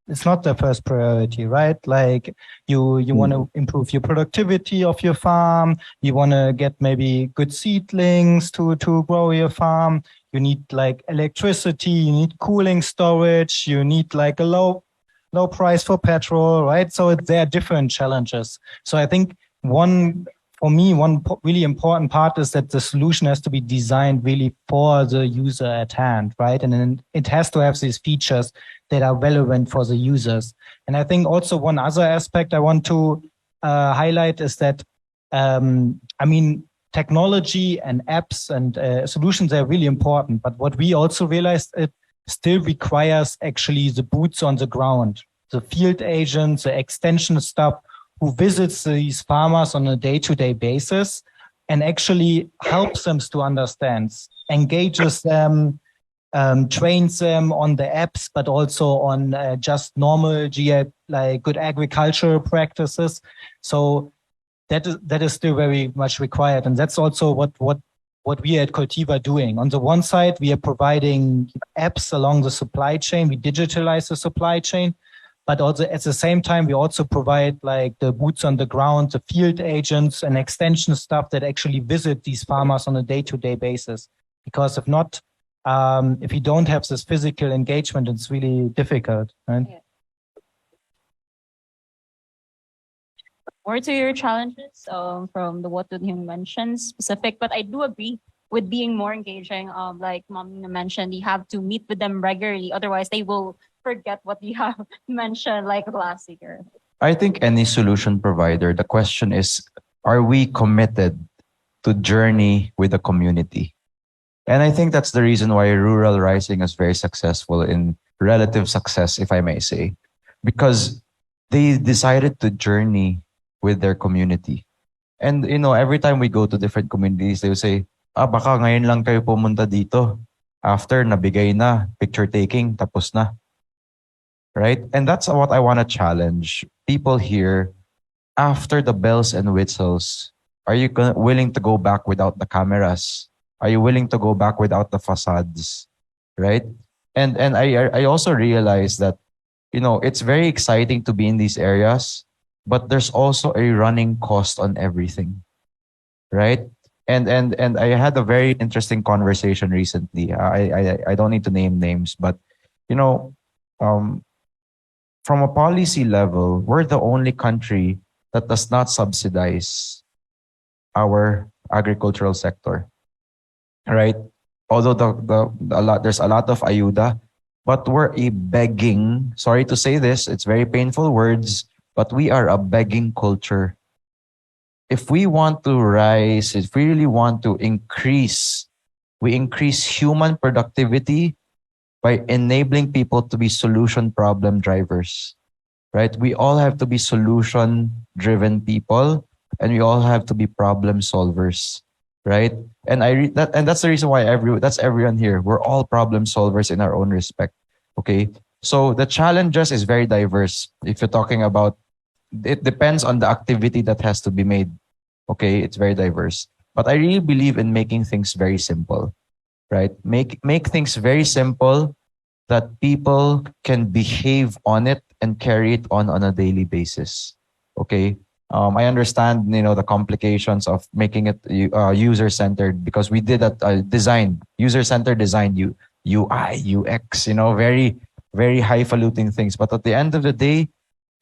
Speaker 3: it's not their first priority, right? Like you want to improve your productivity of your farm. You want to get maybe good seedlings to grow your farm. You need like electricity, you need cooling storage, you need like a low price for petrol, right? So there are different challenges. So I think one really important part is that the solution has to be designed really for the user at hand, right? And then it has to have these features that are relevant for the users. And I think also one other aspect I want to highlight is that, technology and apps and solutions are really important. But what we also realized, it still requires actually the boots on the ground, the field agents, the extension staff who visits these farmers on a day-to-day basis and actually helps them to understand, engages them, trains them on the apps, but also on just normal good agricultural practices. So that is still very much required. And that's also what we at Cultiva are doing. On the one side, we are providing apps along the supply chain. We digitalize the supply chain, but also at the same time, we also provide like the boots on the ground, the field agents and extension staff that actually visit these farmers on a day-to-day basis. Because if not, if you don't have this physical engagement, it's really difficult, right?
Speaker 2: Yeah. More to your challenges from what you mentioned specific, but I do agree with being more engaging. Like Mom mentioned, you have to meet with them regularly, otherwise they will forget what you have mentioned like last year.
Speaker 4: I think any solution provider, the question is, are we committed to journey with the community? And I think that's the reason why Rural Rising is very successful in relative success, if I may say, because they decided to journey with their community. And, every time we go to different communities, they will say, baka ngayon lang kayo pumunta dito. After, nabigay na, picture taking, tapos na. Right? And that's what I want to challenge people here. After the bells and whistles, are you willing to go back without the cameras? Are you willing to go back without the facades? Right? And I also realize that, it's very exciting to be in these areas, but there's also a running cost on everything. Right? And I had a very interesting conversation recently. I don't need to name names, but from a policy level, we're the only country that does not subsidize our agricultural sector. Right? Although there's a lot of ayuda, but we're a begging, sorry to say this, it's very painful words, but we are a begging culture. if we want to rise, if we really want to increase, we increase human productivity by enabling people to be solution problem drivers, right? We all have to be solution driven people, and we all have to be problem solvers, right? And that's the reason why that's everyone here. We're all problem solvers in our own respect. Okay. So the challenges is very diverse. If you're talking about, it depends on the activity that has to be made. Okay, it's very diverse. But I really believe in making things very simple, right? Make things very simple that people can behave on it and carry it on a daily basis. Okay. I understand, the complications of making it user-centered, because we did that design, user-centered design, UI, UX, very, very highfalutin things. But at the end of the day,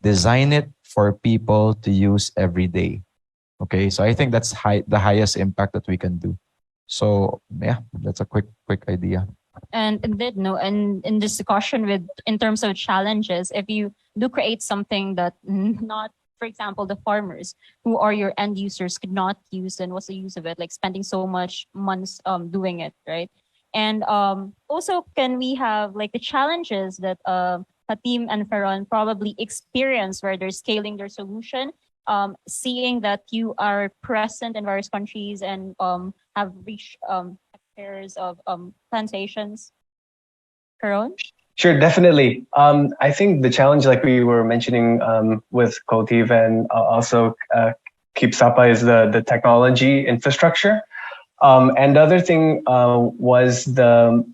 Speaker 4: design it for people to use every day. Okay, so I think that's the highest impact that we can do. So yeah, that's a quick idea.
Speaker 2: And indeed, no, and in this discussion in terms of challenges, if you do create something that not, for example, the farmers who are your end users could not use, then what's the use of it? Like spending so much months doing it, right? And also, can we have like the challenges that Hatim and Ferron probably experience where they're scaling their solution, seeing that you are present in various countries and have reached hectares of plantations? Ferron?
Speaker 6: Sure, definitely. I think the challenge, like we were mentioning with Cultive and also Keep Sapa, is the technology infrastructure. And the other thing was the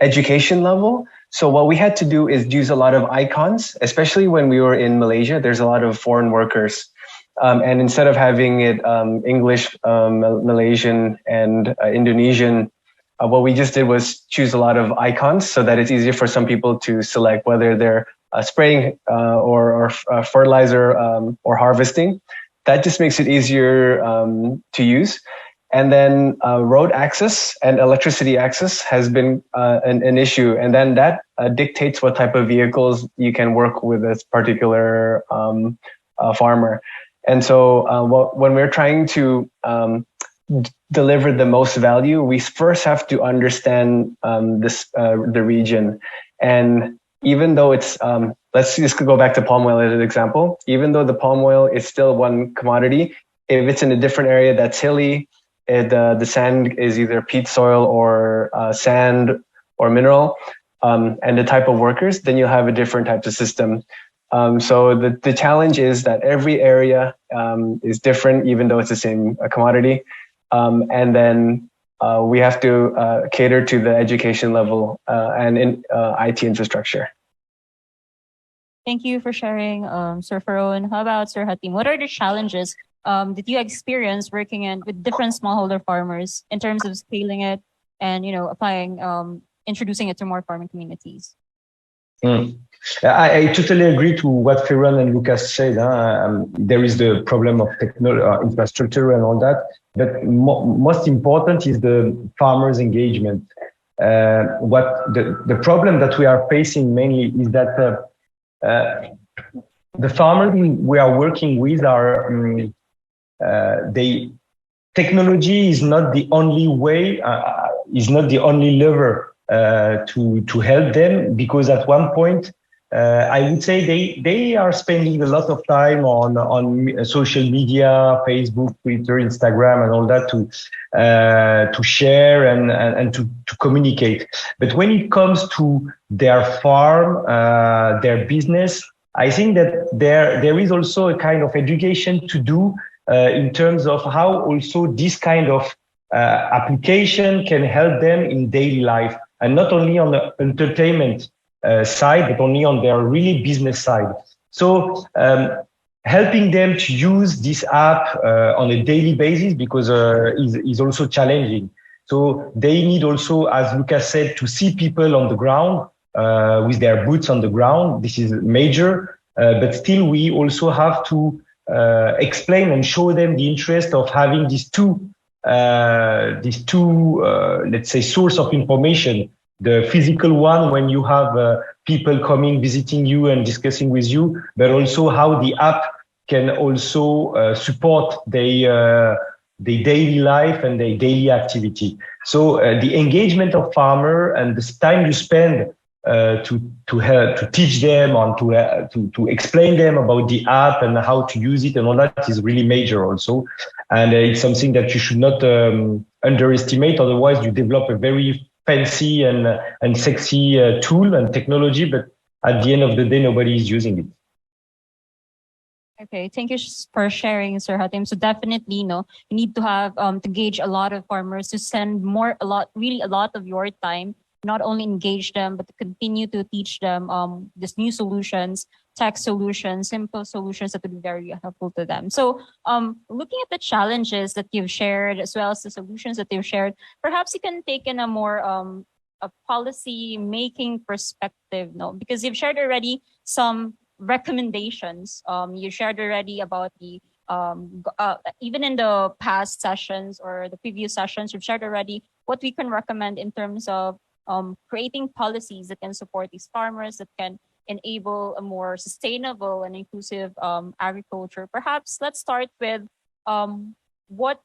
Speaker 6: education level. So what we had to do is use a lot of icons, especially when we were in Malaysia. There's a lot of foreign workers. And instead of having it English, Malaysian, and Indonesian, what we just did was choose a lot of icons so that it's easier for some people to select whether they're spraying or fertilizer or harvesting. That just makes it easier to use. And then road access and electricity access has been an issue. And then that dictates what type of vehicles you can work with this particular farmer. And so when we're trying to deliver the most value, we first have to understand the region. And even though it's, let's just go back to palm oil as an example. Even though the palm oil is still one commodity, if it's in a different area that's hilly, the sand is either peat soil or sand or mineral, and the type of workers, then you'll have a different type of system. So the challenge is that every area is different, even though it's the same commodity. And then we have to cater to the education level and in IT infrastructure.
Speaker 2: Thank you for sharing, Sir Ferron. How about Sir Hatim? What are the challenges that you experience working with different smallholder farmers in terms of scaling it and applying, introducing it to more farming communities?
Speaker 7: I totally agree to what Ferron and Lucas said. There is the problem of infrastructure and all that, but most important is the farmers' engagement. What the problem that we are facing mainly is that the farmers we are working with are technology is not the only way, is not the only lever to help them, because at one point I would say they are spending a lot of time on social media, Facebook, Twitter, Instagram, and all that to share and to communicate. But when it comes to their farm, their business, I think that there is also a kind of education to do in terms of how also this kind of application can help them in daily life, and not only on the entertainment side, but only on their really business side. So helping them to use this app on a daily basis, because is also challenging. So they need also, as Lucas said, to see people on the ground with their boots on the ground. This is major, but still we also have to explain and show them the interest of having these two, let's say, source of information. The physical one, when you have people coming, visiting you and discussing with you, but also how the app can also support their daily life and their daily activity. So the engagement of farmer and the time you spend to help to teach them and to explain them about the app and how to use it and all that is really major also, and it's something that you should not underestimate. Otherwise, you develop a very fancy and sexy tool and technology, but at the end of the day, nobody is using it.
Speaker 2: Okay, thank you for sharing, Sir Hatim. So definitely, you need to have to gauge a lot of farmers to spend really a lot of your time, not only engage them, but to continue to teach them these new solutions, tech solutions, simple solutions that would be very helpful to them. So looking at the challenges that you've shared as well as the solutions that you've shared, perhaps you can take in a more a policy making perspective, no? Because you've shared already some recommendations. You shared already about the even in the past sessions or the previous sessions, you've shared already what we can recommend in terms of creating policies that can support these farmers, that can enable a more sustainable and inclusive agriculture. Perhaps let's start with what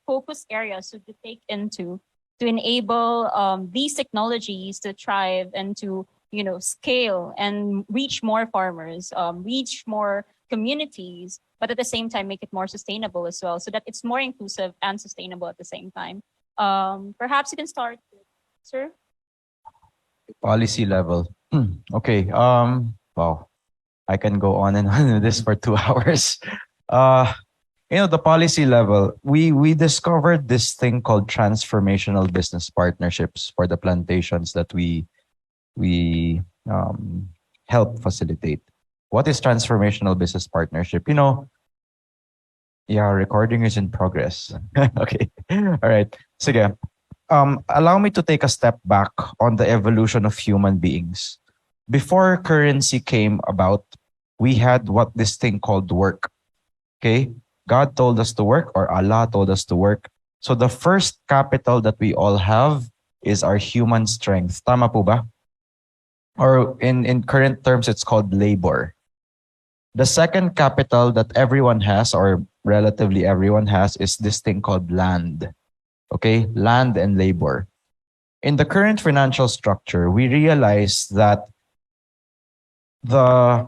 Speaker 2: focus areas should we take into to enable these technologies to thrive and to scale and reach more farmers, reach more communities, but at the same time make it more sustainable as well, so that it's more inclusive and sustainable at the same time. Perhaps you can start, sir.
Speaker 4: Policy level. Okay. Wow. I can go on and on with this for 2 hours. The policy level, we discovered this thing called transformational business partnerships for the plantations that we help facilitate. What is transformational business partnership? Yeah, recording is in progress. Okay. All right. So yeah, allow me to take a step back on the evolution of human beings. Before currency came about, we had what this thing called work. Okay. God told us to work, or Allah told us to work. So the first capital that we all have is our human strength. Tama po ba? Or in current terms, it's called labor. The second capital that everyone has, or relatively everyone has, is this thing called land. Okay, land and labor. In the current financial structure, we realize that the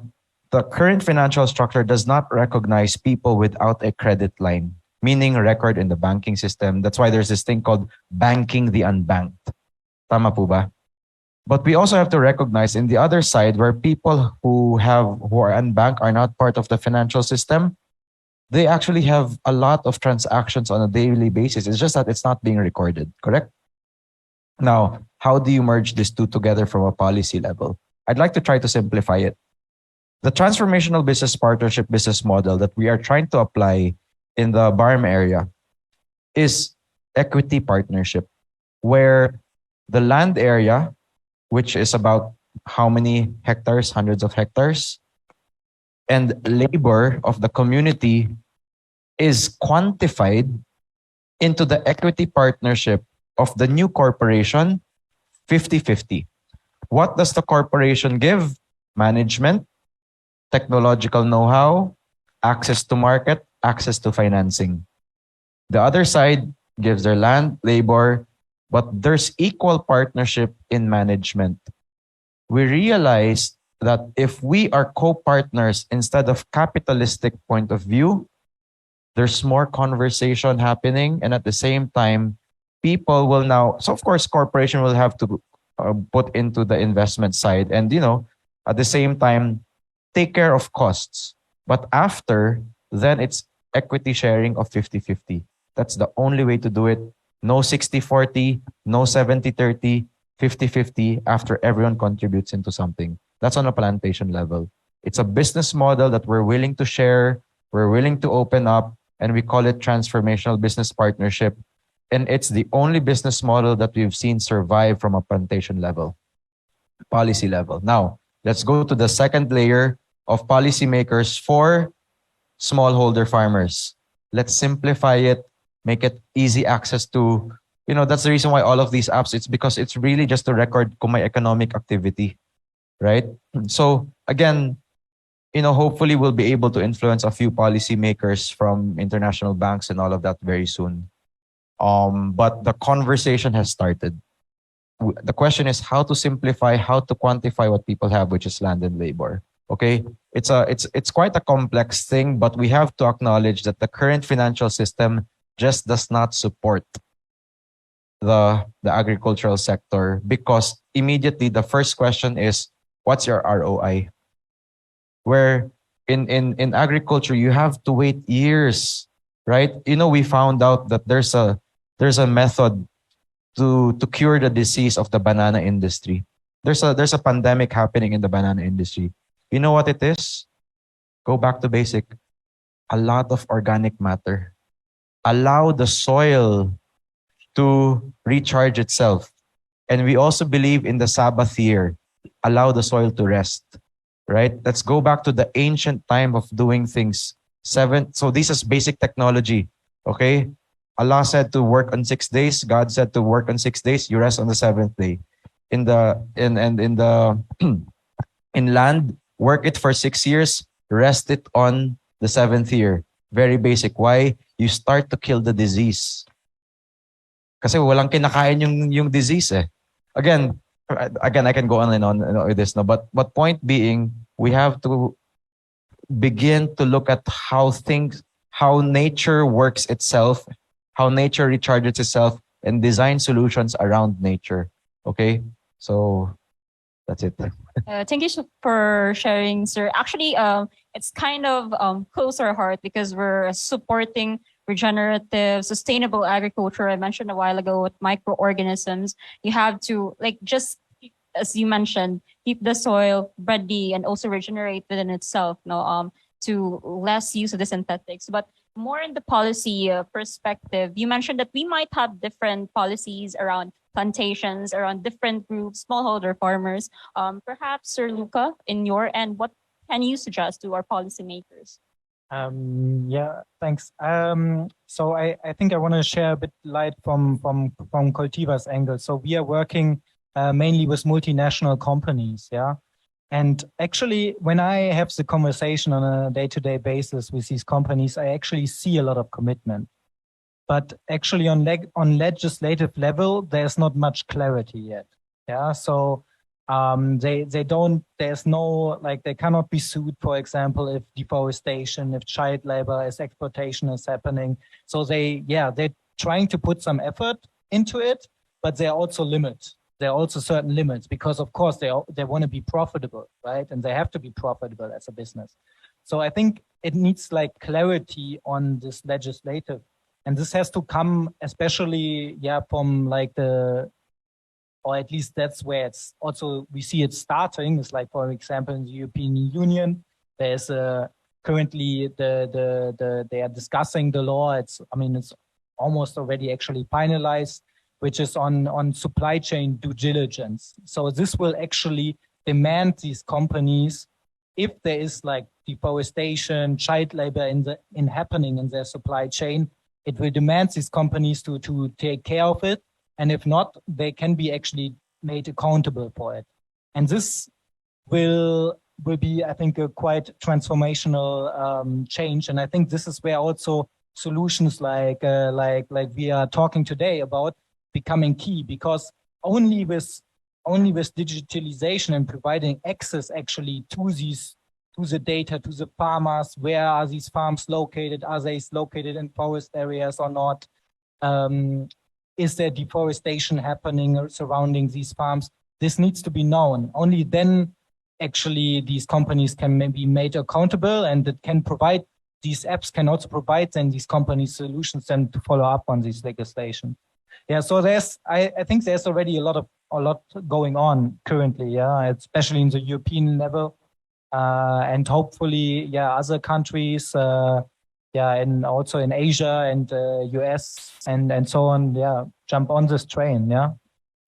Speaker 4: current financial structure does not recognize people without a credit line, meaning record in the banking system. That's why there's this thing called banking the unbanked. Tama po ba? But we also have to recognize in the other side, where people who are unbanked are not part of the financial system, they actually have a lot of transactions on a daily basis. It's just that it's not being recorded, correct? Now, how do you merge these two together from a policy level? I'd like to try to simplify it. The transformational business partnership business model that we are trying to apply in the BARM area is equity partnership, where the land area, which is about how many hectares, hundreds of hectares, and labor of the community is quantified into the equity partnership of the new corporation, 50-50. What does the corporation give? Management, technological know-how, access to market, access to financing. The other side gives their land, labor, but there's equal partnership in management. We realize that if we are co-partners instead of capitalistic point of view, there's more conversation happening, and at the same time, people will now. So of course, corporation will have to put into the investment side, and at the same time, take care of costs. But after, then it's equity sharing of 50-50. That's the only way to do it. No 60-40, no 70-30, 50-50 after everyone contributes into something. That's on a plantation level. It's a business model that we're willing to share, we're willing to open up, and we call it transformational business partnership. And it's the only business model that we've seen survive from a plantation level, policy level. Now, let's go to the second layer of policymakers for smallholder farmers. Let's simplify it, make it easy access to, that's the reason why all of these apps, it's because it's really just to record kung may economic activity, right? So again, hopefully we'll be able to influence a few policymakers from international banks and all of that very soon. But the conversation has started. The question is how to simplify, how to quantify what people have, which is land and labor. Okay, it's quite a complex thing, but we have to acknowledge that the current financial system just does not support the agricultural sector, because immediately the first question is, what's your ROI? Where in agriculture you have to wait years, right? We found out that there's a method to cure the disease of the banana industry. There's a pandemic happening in the banana industry. You know what it is? Go back to basic. A lot of organic matter. Allow the soil to recharge itself. And we also believe in the Sabbath year. Allow the soil to rest. Right? Let's go back to the ancient time of doing things. So this is basic technology. Okay? Allah said to work on 6 days. God said to work on 6 days. You rest on the seventh day. In land, work it for 6 years. Rest it on the seventh year. Very basic. Why? You start to kill the disease. Kasi walang kinakain yung disease eh. Again, I can go on and on with this, no. But point being, we have to begin to look at how nature works itself, how nature recharges itself, and design solutions around nature. Okay, so that's it.
Speaker 2: Thank you for sharing, sir. Actually, it's kind of close to our heart because we're supporting regenerative, sustainable agriculture. I mentioned a while ago with microorganisms. You have to, just as you mentioned, keep the soil ready and also regenerate within itself. To less use of the synthetics. But more in the policy perspective, you mentioned that we might have different policies around plantations, around different groups, smallholder farmers. Perhaps, Sir Luca, in your end, what can you suggest to our policymakers?
Speaker 3: Yeah, thanks. So I think I want to share a bit light from Cultiva's angle. So we are working mainly with multinational companies, yeah. And actually, when I have the conversation on a day-to-day basis with these companies, I actually see a lot of commitment. But actually, on legislative level, there's not much clarity yet. Yeah, so they don't. There's no they cannot be sued, for example, if deforestation, if child labor, if exploitation is happening. So they're trying to put some effort into it, but there are also limits. There are also certain limits because, of course, they want to be profitable, right? And they have to be profitable as a business. So I think it needs clarity on this legislative, and this has to come especially, from or at least that's where it's also we see it starting. It's for example, in the European Union, there's currently they are discussing the law. It's almost already actually finalized, which is on supply chain due diligence. So this will actually demand these companies, if there is deforestation, child labor in happening in their supply chain, it will demand these companies to take care of it. And if not, they can be actually made accountable for it. And this will be, I think, a quite transformational change. And I think this is where also solutions like we are talking today about becoming key, because only with digitalization and providing access actually to the data, to the farmers, where are these farms located? Are they located in forest areas or not? Is there deforestation happening surrounding these farms? This needs to be known. Only then actually these companies can be made accountable, and it can provide, these apps can also provide then these companies solutions then to follow up on this legislation. Yeah, so I think there's already a lot going on currently, yeah, especially in the European level, and hopefully, other countries, and also in Asia and US and so on, jump on this train, yeah.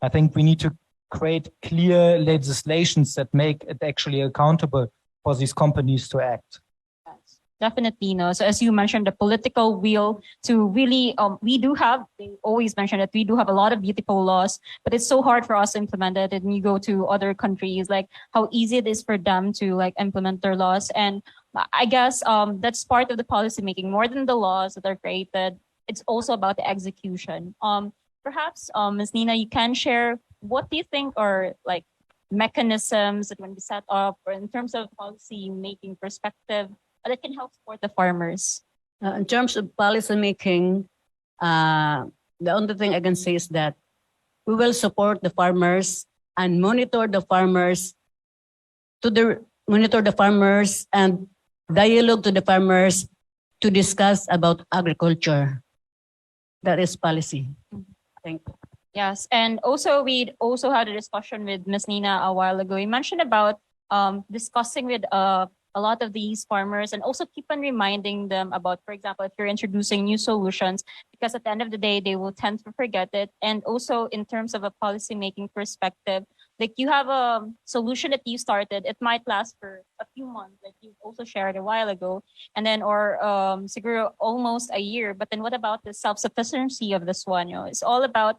Speaker 3: I think we need to create clear legislations that make it actually accountable for these companies to act.
Speaker 2: Definitely no. So as you mentioned, the political will to really, they always mention that we do have a lot of beautiful laws, but it's so hard for us to implement it. And you go to other countries, like how easy it is for them to like implement their laws. And I guess that's part of the policy making. More than the laws that are created, it's also about the execution. Perhaps, Ms. Nina, you can share what do you think are like mechanisms that can be set up, or in terms of policy making perspective, that can help support the farmers?
Speaker 5: In terms of policy making, the only thing I can say is that we will support the farmers and monitor the farmers and dialogue to the farmers to discuss about agriculture. That is policy. Thank you.
Speaker 2: Yes, and also we also had a discussion with Ms. Nina a while ago. You mentioned about discussing with a lot of these farmers, and also keep on reminding them about, for example, if you're introducing new solutions, because at the end of the day, they will tend to forget it. And also in terms of a policy making perspective, like you have a solution that you started, it might last for a few months, like you also shared a while ago, and then or siguro almost a year. But then what about the self-sufficiency of this one? You know, it's all about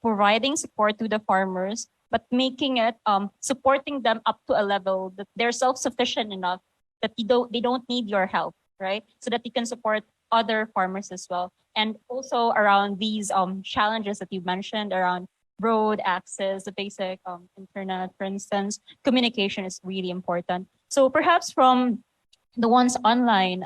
Speaker 2: providing support to the farmers, but making it supporting them up to a level that they're self-sufficient enough that they don't need your help, right? So that you can support other farmers as well. And also around these challenges that you mentioned around road access, the basic internet, for instance, communication is really important. So perhaps from the ones online,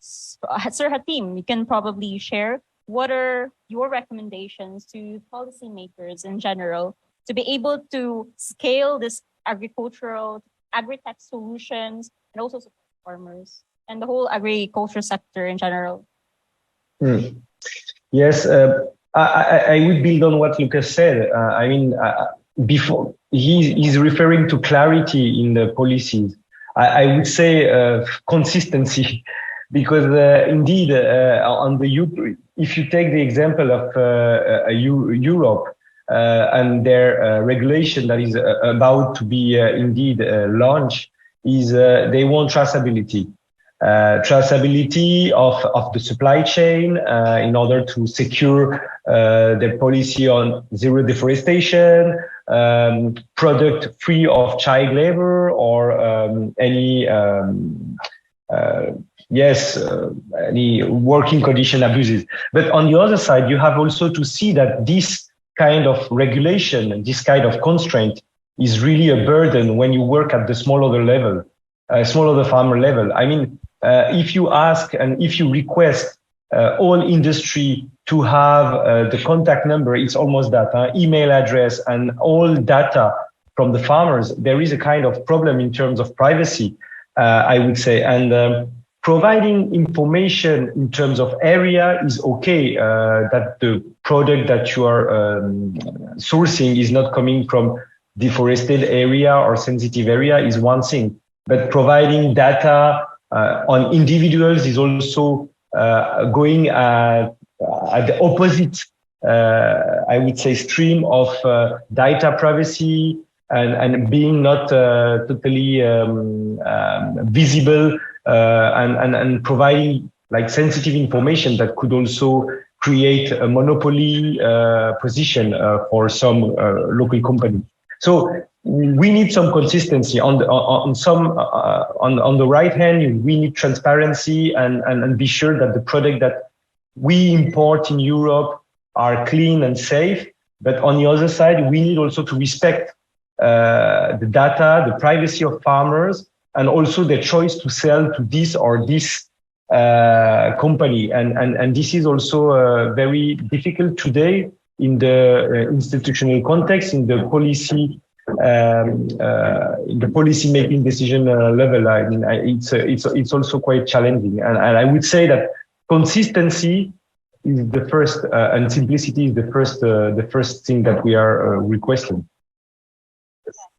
Speaker 2: Sir Hatim, you can probably share what are your recommendations to policymakers in general to be able to scale this agri-tech solutions and also support farmers and the whole agriculture sector in general?
Speaker 7: Yes, I would build on what Lucas said. Before he's referring to clarity in the policies. I would say consistency, because indeed if you take the example of Europe and their regulation that is about to be indeed launched, is they want traceability. Traceability of the supply chain in order to secure their policy on zero deforestation, product free of child labor or any working condition abuses. But on the other side, you have also to see that this kind of regulation, this kind of constraint is really a burden when you work at the smallholder farmer level. I mean, if you ask and if you request all industry to have the contact number, it's almost that email address and all data from the farmers, there is a kind of problem in terms of privacy, I would say. And providing information in terms of area is okay, that the product that you are sourcing is not coming from deforested area or sensitive area is one thing. But providing data on individuals is also going at the opposite, I would say, stream of data privacy and being not totally visible and providing like sensitive information that could also create a monopoly position for some local company. So we need some consistency on the right hand. We need transparency and be sure that the product that we import in Europe are clean and safe. But on the other side, we need also to respect the data, the privacy of farmers, and also their choice to sell to this or this company. And this is also very difficult today in the institutional context, in the policy making decision level. I mean, it's also quite challenging. And I would say that consistency is the first, and simplicity is the first thing that we are requesting.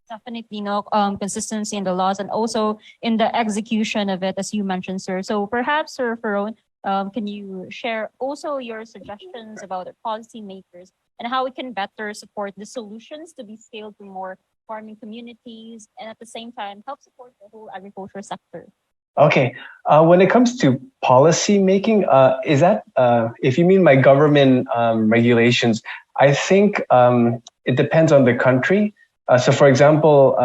Speaker 2: Definitely no consistency in the laws and also in the execution of it, as you mentioned, sir. So perhaps, Sir Ferron, can you share also your suggestions about the policymakers and how we can better support the solutions to be scaled to more farming communities and at the same time help support the whole agriculture sector?
Speaker 6: Okay. When it comes to policy making, is that if you mean by government regulations, I think it depends on the country. So, for example,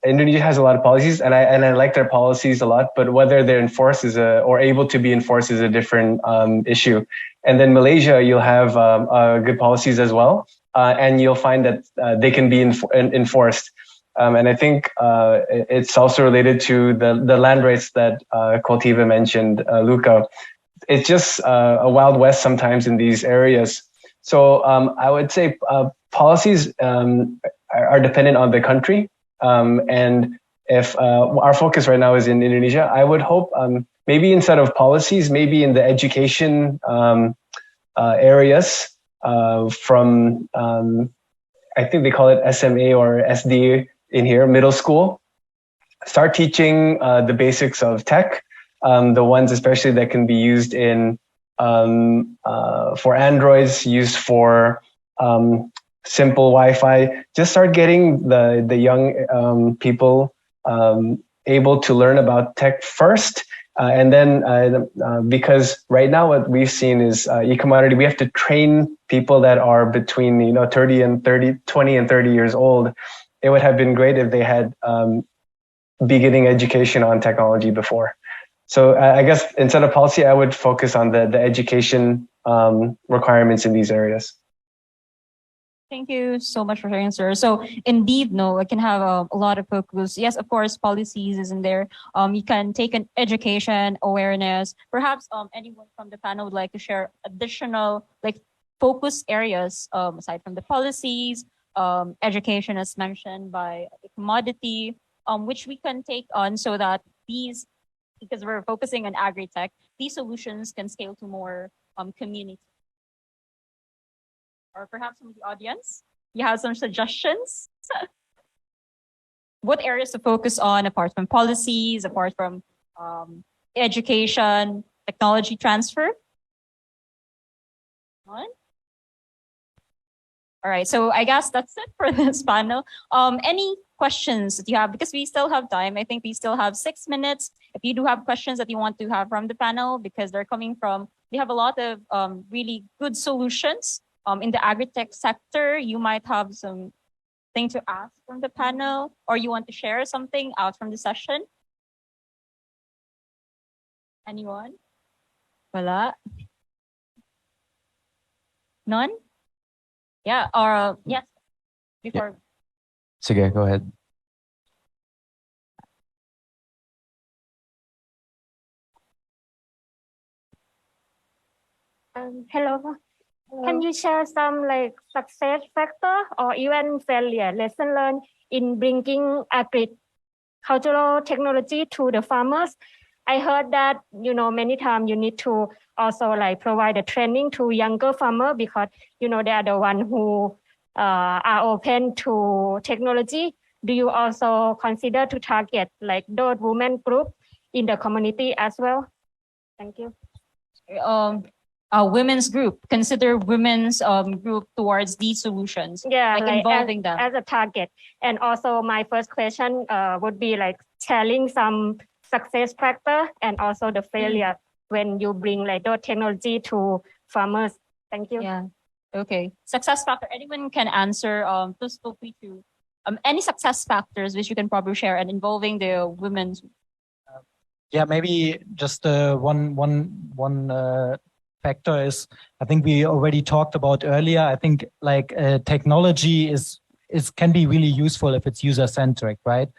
Speaker 6: Indonesia has a lot of policies, and I like their policies a lot. But whether they're enforced or able to be enforced is a different issue. And then Malaysia, you'll have good policies as well, and you'll find that they can be enforced. And I think it's also related to the land rights that Koltiva mentioned, Luca. It's just a wild west sometimes in these areas. So I would say policies are dependent on the country. And if our focus right now is in Indonesia, I would hope maybe instead of policies, maybe in the education areas from, I think they call it SMA or SD in here, middle school, start teaching the basics of tech, the ones especially that can be used in for Androids, used for simple Wi-Fi. Just start getting the young people able to learn about tech first. And then because right now what we've seen is e-commodity, we have to train people that are between 20 and 30 years old. It would have been great if they had beginning education on technology before. So I guess instead of policy, I would focus on the education requirements in these areas.
Speaker 2: Thank you so much for sharing, sir. So indeed, no, I can have a lot of focus. Yes, of course, policies is in there. You can take an education awareness. Perhaps anyone from the panel would like to share additional focus areas aside from the policies, education as mentioned by the commodity, which we can take on so that these, because we're focusing on AgriTech, these solutions can scale to more communities. Or perhaps from the audience, you have some suggestions? What areas to focus on apart from policies, apart from education, technology transfer? One? All right, so I guess that's it for this panel. Any questions that you have? Because we still have time. I think we still have 6 minutes. If you do have questions that you want to have from the panel, because they're coming from, we have a lot of really good solutions. In the AgriTech sector, you might have something to ask from the panel, or you want to share something out from the session? Anyone? Wala? None? Yeah, or yes, before.
Speaker 4: Sige, go ahead.
Speaker 8: Hello. Can you share some success factor or even failure lesson learned in bringing agricultural technology to the farmers? I heard that many times you need to also provide a training to younger farmer because they are the one who are open to technology. Do you also consider to target those women group in the community as well? Thank you.
Speaker 2: Women's group, consider women's group towards these solutions.
Speaker 8: Yeah,
Speaker 2: involving them
Speaker 8: as a target. And also my first question would be sharing some success factor and also the failure when you bring those technology to farmers. Thank you.
Speaker 2: Yeah. Okay. Success factor. Anyone can answer. Please feel free to any success factors which you can probably share and involving the women's.
Speaker 3: Yeah, maybe just one factor is, I think we already talked about earlier. I think technology can be really useful if it's user centric, right?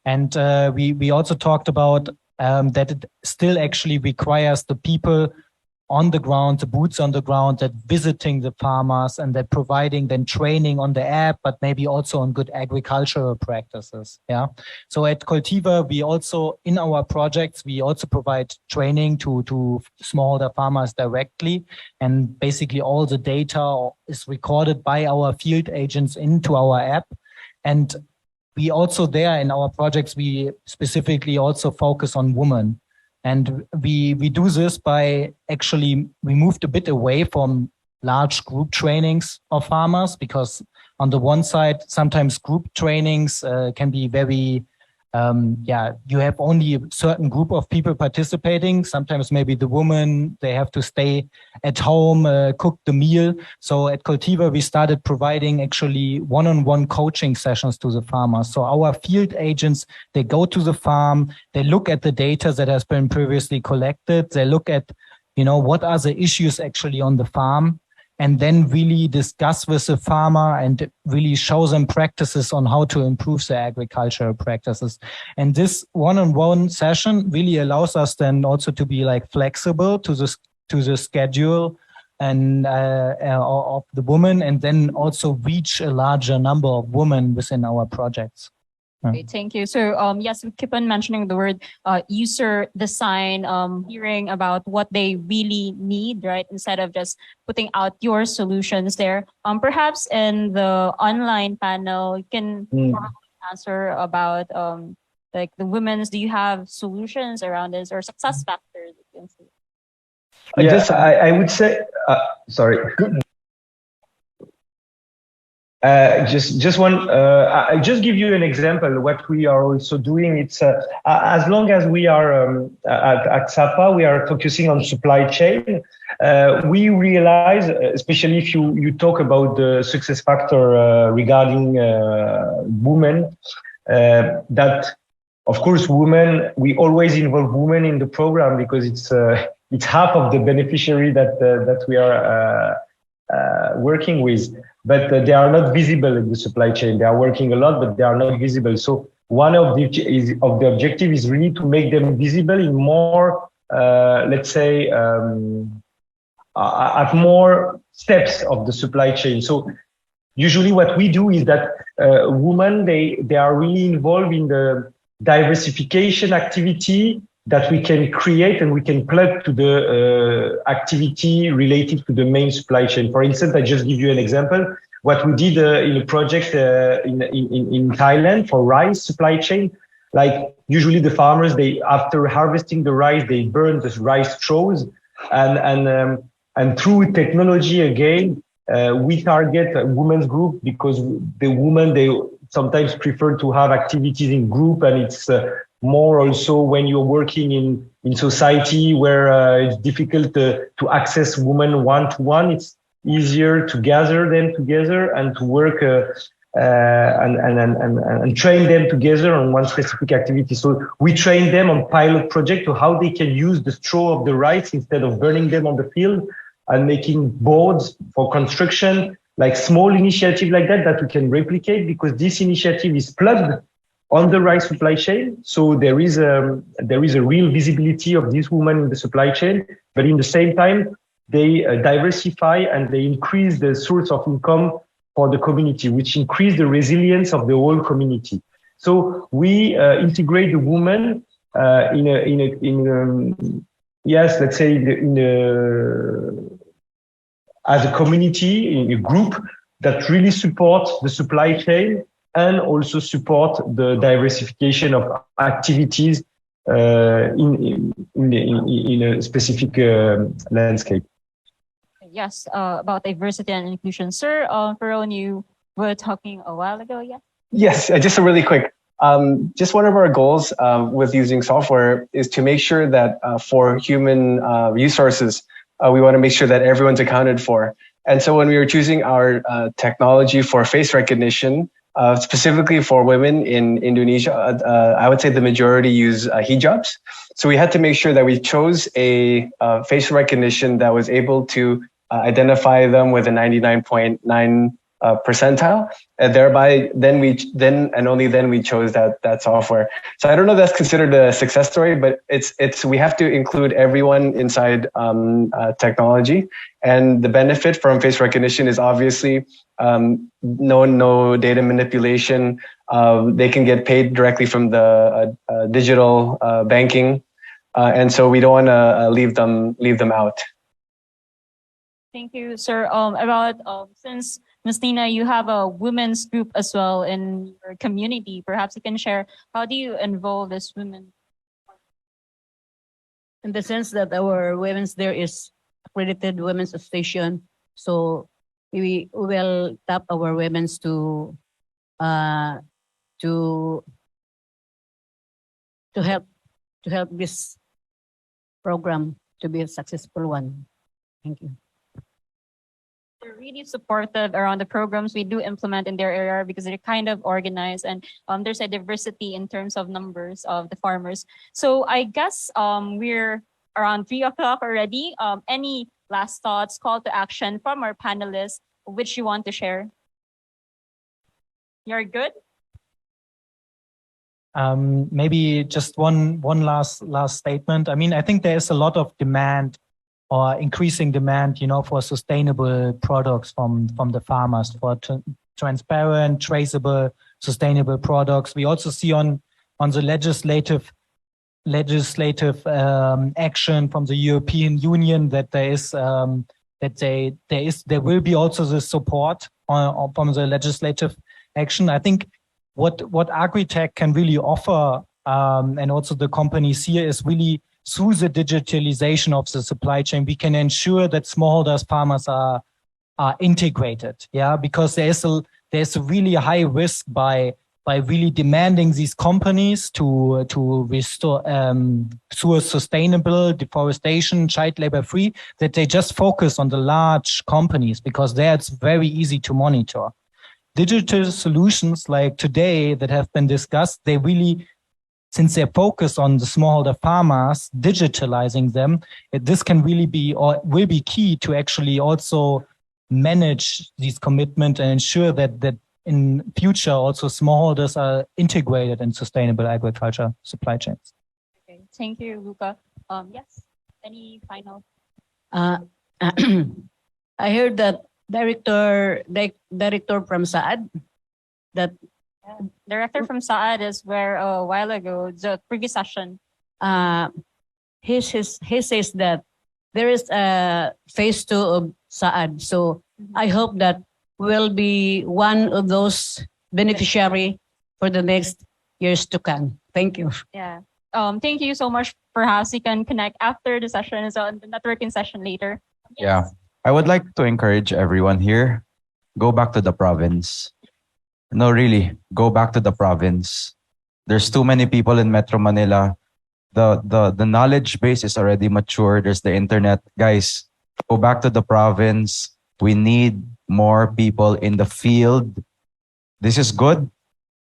Speaker 3: And we also talked about that it still actually requires the people on the ground, the boots on the ground, that visiting the farmers and that providing then training on the app, but maybe also on good agricultural practices. Yeah. So at Koltiva, we also, in our projects, we also provide training to smallholder farmers directly. And basically all the data is recorded by our field agents into our app. And we also there in our projects, we specifically also focus on women. And we do this by actually, we moved a bit away from large group trainings of farmers, because on the one side, sometimes group trainings can be very you have only a certain group of people participating. Sometimes maybe the woman, they have to stay at home, cook the meal. So at Cultiva, we started providing actually one-on-one coaching sessions to the farmers. So our field agents, they go to the farm, they look at the data that has been previously collected. They look at, what are the issues actually on the farm, and then really discuss with the farmer and really show them practices on how to improve their agricultural practices. And this one-on-one session really allows us then also to be like flexible to the schedule and of the woman, and then also reach a larger number of women within our projects.
Speaker 2: Great, thank you. So yes, we keep on mentioning the word user design, hearing about what they really need, right? Instead of just putting out your solutions there. Perhaps in the online panel, you can answer about like the women's, do you have solutions around this or success factors? You can see?
Speaker 7: Yes, I would say, sorry. Just one. I'll just give you an example. What we are also doing, it's as long as we are at SAPA, we are focusing on supply chain. We realize, especially if you talk about the success factor regarding women, that of course women, we always involve women in the program because it's half of the beneficiary that we are working with. But they are not visible in the supply chain. They are working a lot, but they are not visible. So one of the objective is really to make them visible in more, let's say, at more steps of the supply chain. So usually what we do is that women, they are really involved in the diversification activity that we can create and we can plug to the activity related to the main supply chain. For instance, I just give you an example. What we did in a project in Thailand for rice supply chain, like usually the farmers, they after harvesting the rice, they burn the rice straws, and through technology again, we target a women's group because the women, they sometimes prefer to have activities in group, and it's more also when you're working in society where it's difficult to access women one-to-one. It's easier to gather them together and to work and train them together on one specific activity. So we train them on pilot project to how they can use the straw of the rice instead of burning them on the field and making boards for construction, like small initiative like that we can replicate because this initiative is plugged on the rice supply chain. So there is a real visibility of these women in the supply chain, but in the same time, they diversify and they increase the source of income for the community, which increase the resilience of the whole community. So we integrate the women let's say as a community, in a group that really supports the supply chain and also support the diversification of activities in a specific landscape.
Speaker 2: Yes, about diversity and inclusion. Sir, Ferron, you were talking a while ago, yeah?
Speaker 6: Yes, just a really quick. Just one of our goals with using software is to make sure that for human resources, we want to make sure that everyone's accounted for. And so when we were choosing our technology for face recognition, specifically for women in Indonesia, I would say the majority use hijabs. So we had to make sure that we chose a facial recognition that was able to identify them with a 99.9 percentile, and thereby then and only then we chose that software. So I don't know if that's considered a success story, but it's we have to include everyone inside technology, and the benefit from face recognition is obviously no data manipulation. They can get paid directly from the digital banking, and so we don't want to leave them out.
Speaker 2: Thank you, sir. About since Ms. Nina, you have a women's group as well in your community. Perhaps you can share, how do you involve this women?
Speaker 5: In the sense that our women's there is accredited women's station, so we will tap our women's to to help this program to be a successful one. Thank you.
Speaker 2: They're really supportive around the programs we do implement in their area because they're kind of organized and there's a diversity in terms of numbers of the farmers. So I guess we're around 3 o'clock already. Any last thoughts, call to action from our panelists, which you want to share? You're good?
Speaker 3: Maybe just one last statement. I mean, I think there is a lot of demand or increasing demand, for sustainable products from the farmers, for transparent, traceable, sustainable products. We also see on the legislative action from the European Union that there will be also the support from the legislative action. I think what AgriTech can really offer, and also the companies here, is really through the digitalization of the supply chain, we can ensure that smallholders farmers are integrated. Yeah, because there's a really high risk by really demanding these companies to restore through a sustainable deforestation, child labor free, that they just focus on the large companies because there it's very easy to monitor. Digital solutions like today that have been discussed, they really, since they're focused on the smallholder farmers, digitalizing them, this can really be or will be key to actually also manage these commitments and ensure that in future also smallholders are integrated in sustainable agriculture supply chains.
Speaker 2: Okay, thank you, Luca. Yes, any final?
Speaker 5: I heard that director from Saad, that
Speaker 2: Director from Saad is where a while ago, the previous session.
Speaker 5: he says that there is a phase 2 of Saad. So I hope that we'll be one of those beneficiary for the next years to come. Thank you.
Speaker 2: Yeah. Thank you so much. Perhaps we can connect after the session, so on the networking session later.
Speaker 4: Yeah. I would like to encourage everyone here, go back to the province. No, really, go back to the province. There's too many people in Metro Manila. The knowledge base is already mature. There's the internet. Guys, go back to the province. We need more people in the field. This is good.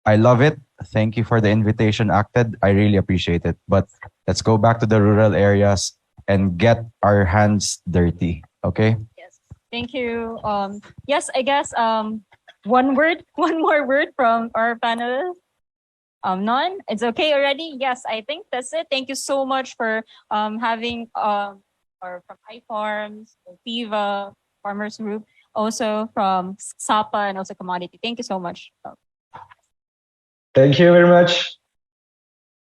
Speaker 4: I love it. Thank you for the invitation, Acted. I really appreciate it. But let's go back to the rural areas and get our hands dirty. Okay?
Speaker 2: Yes. Thank you. Yes, I guess one more word from our panelists. None? It's okay already? Yes, I think that's it. Thank you so much for having or from iFarms, Viva, Farmers Group, also from SAPA and also Commodity. Thank you so much.
Speaker 7: Thank you very much.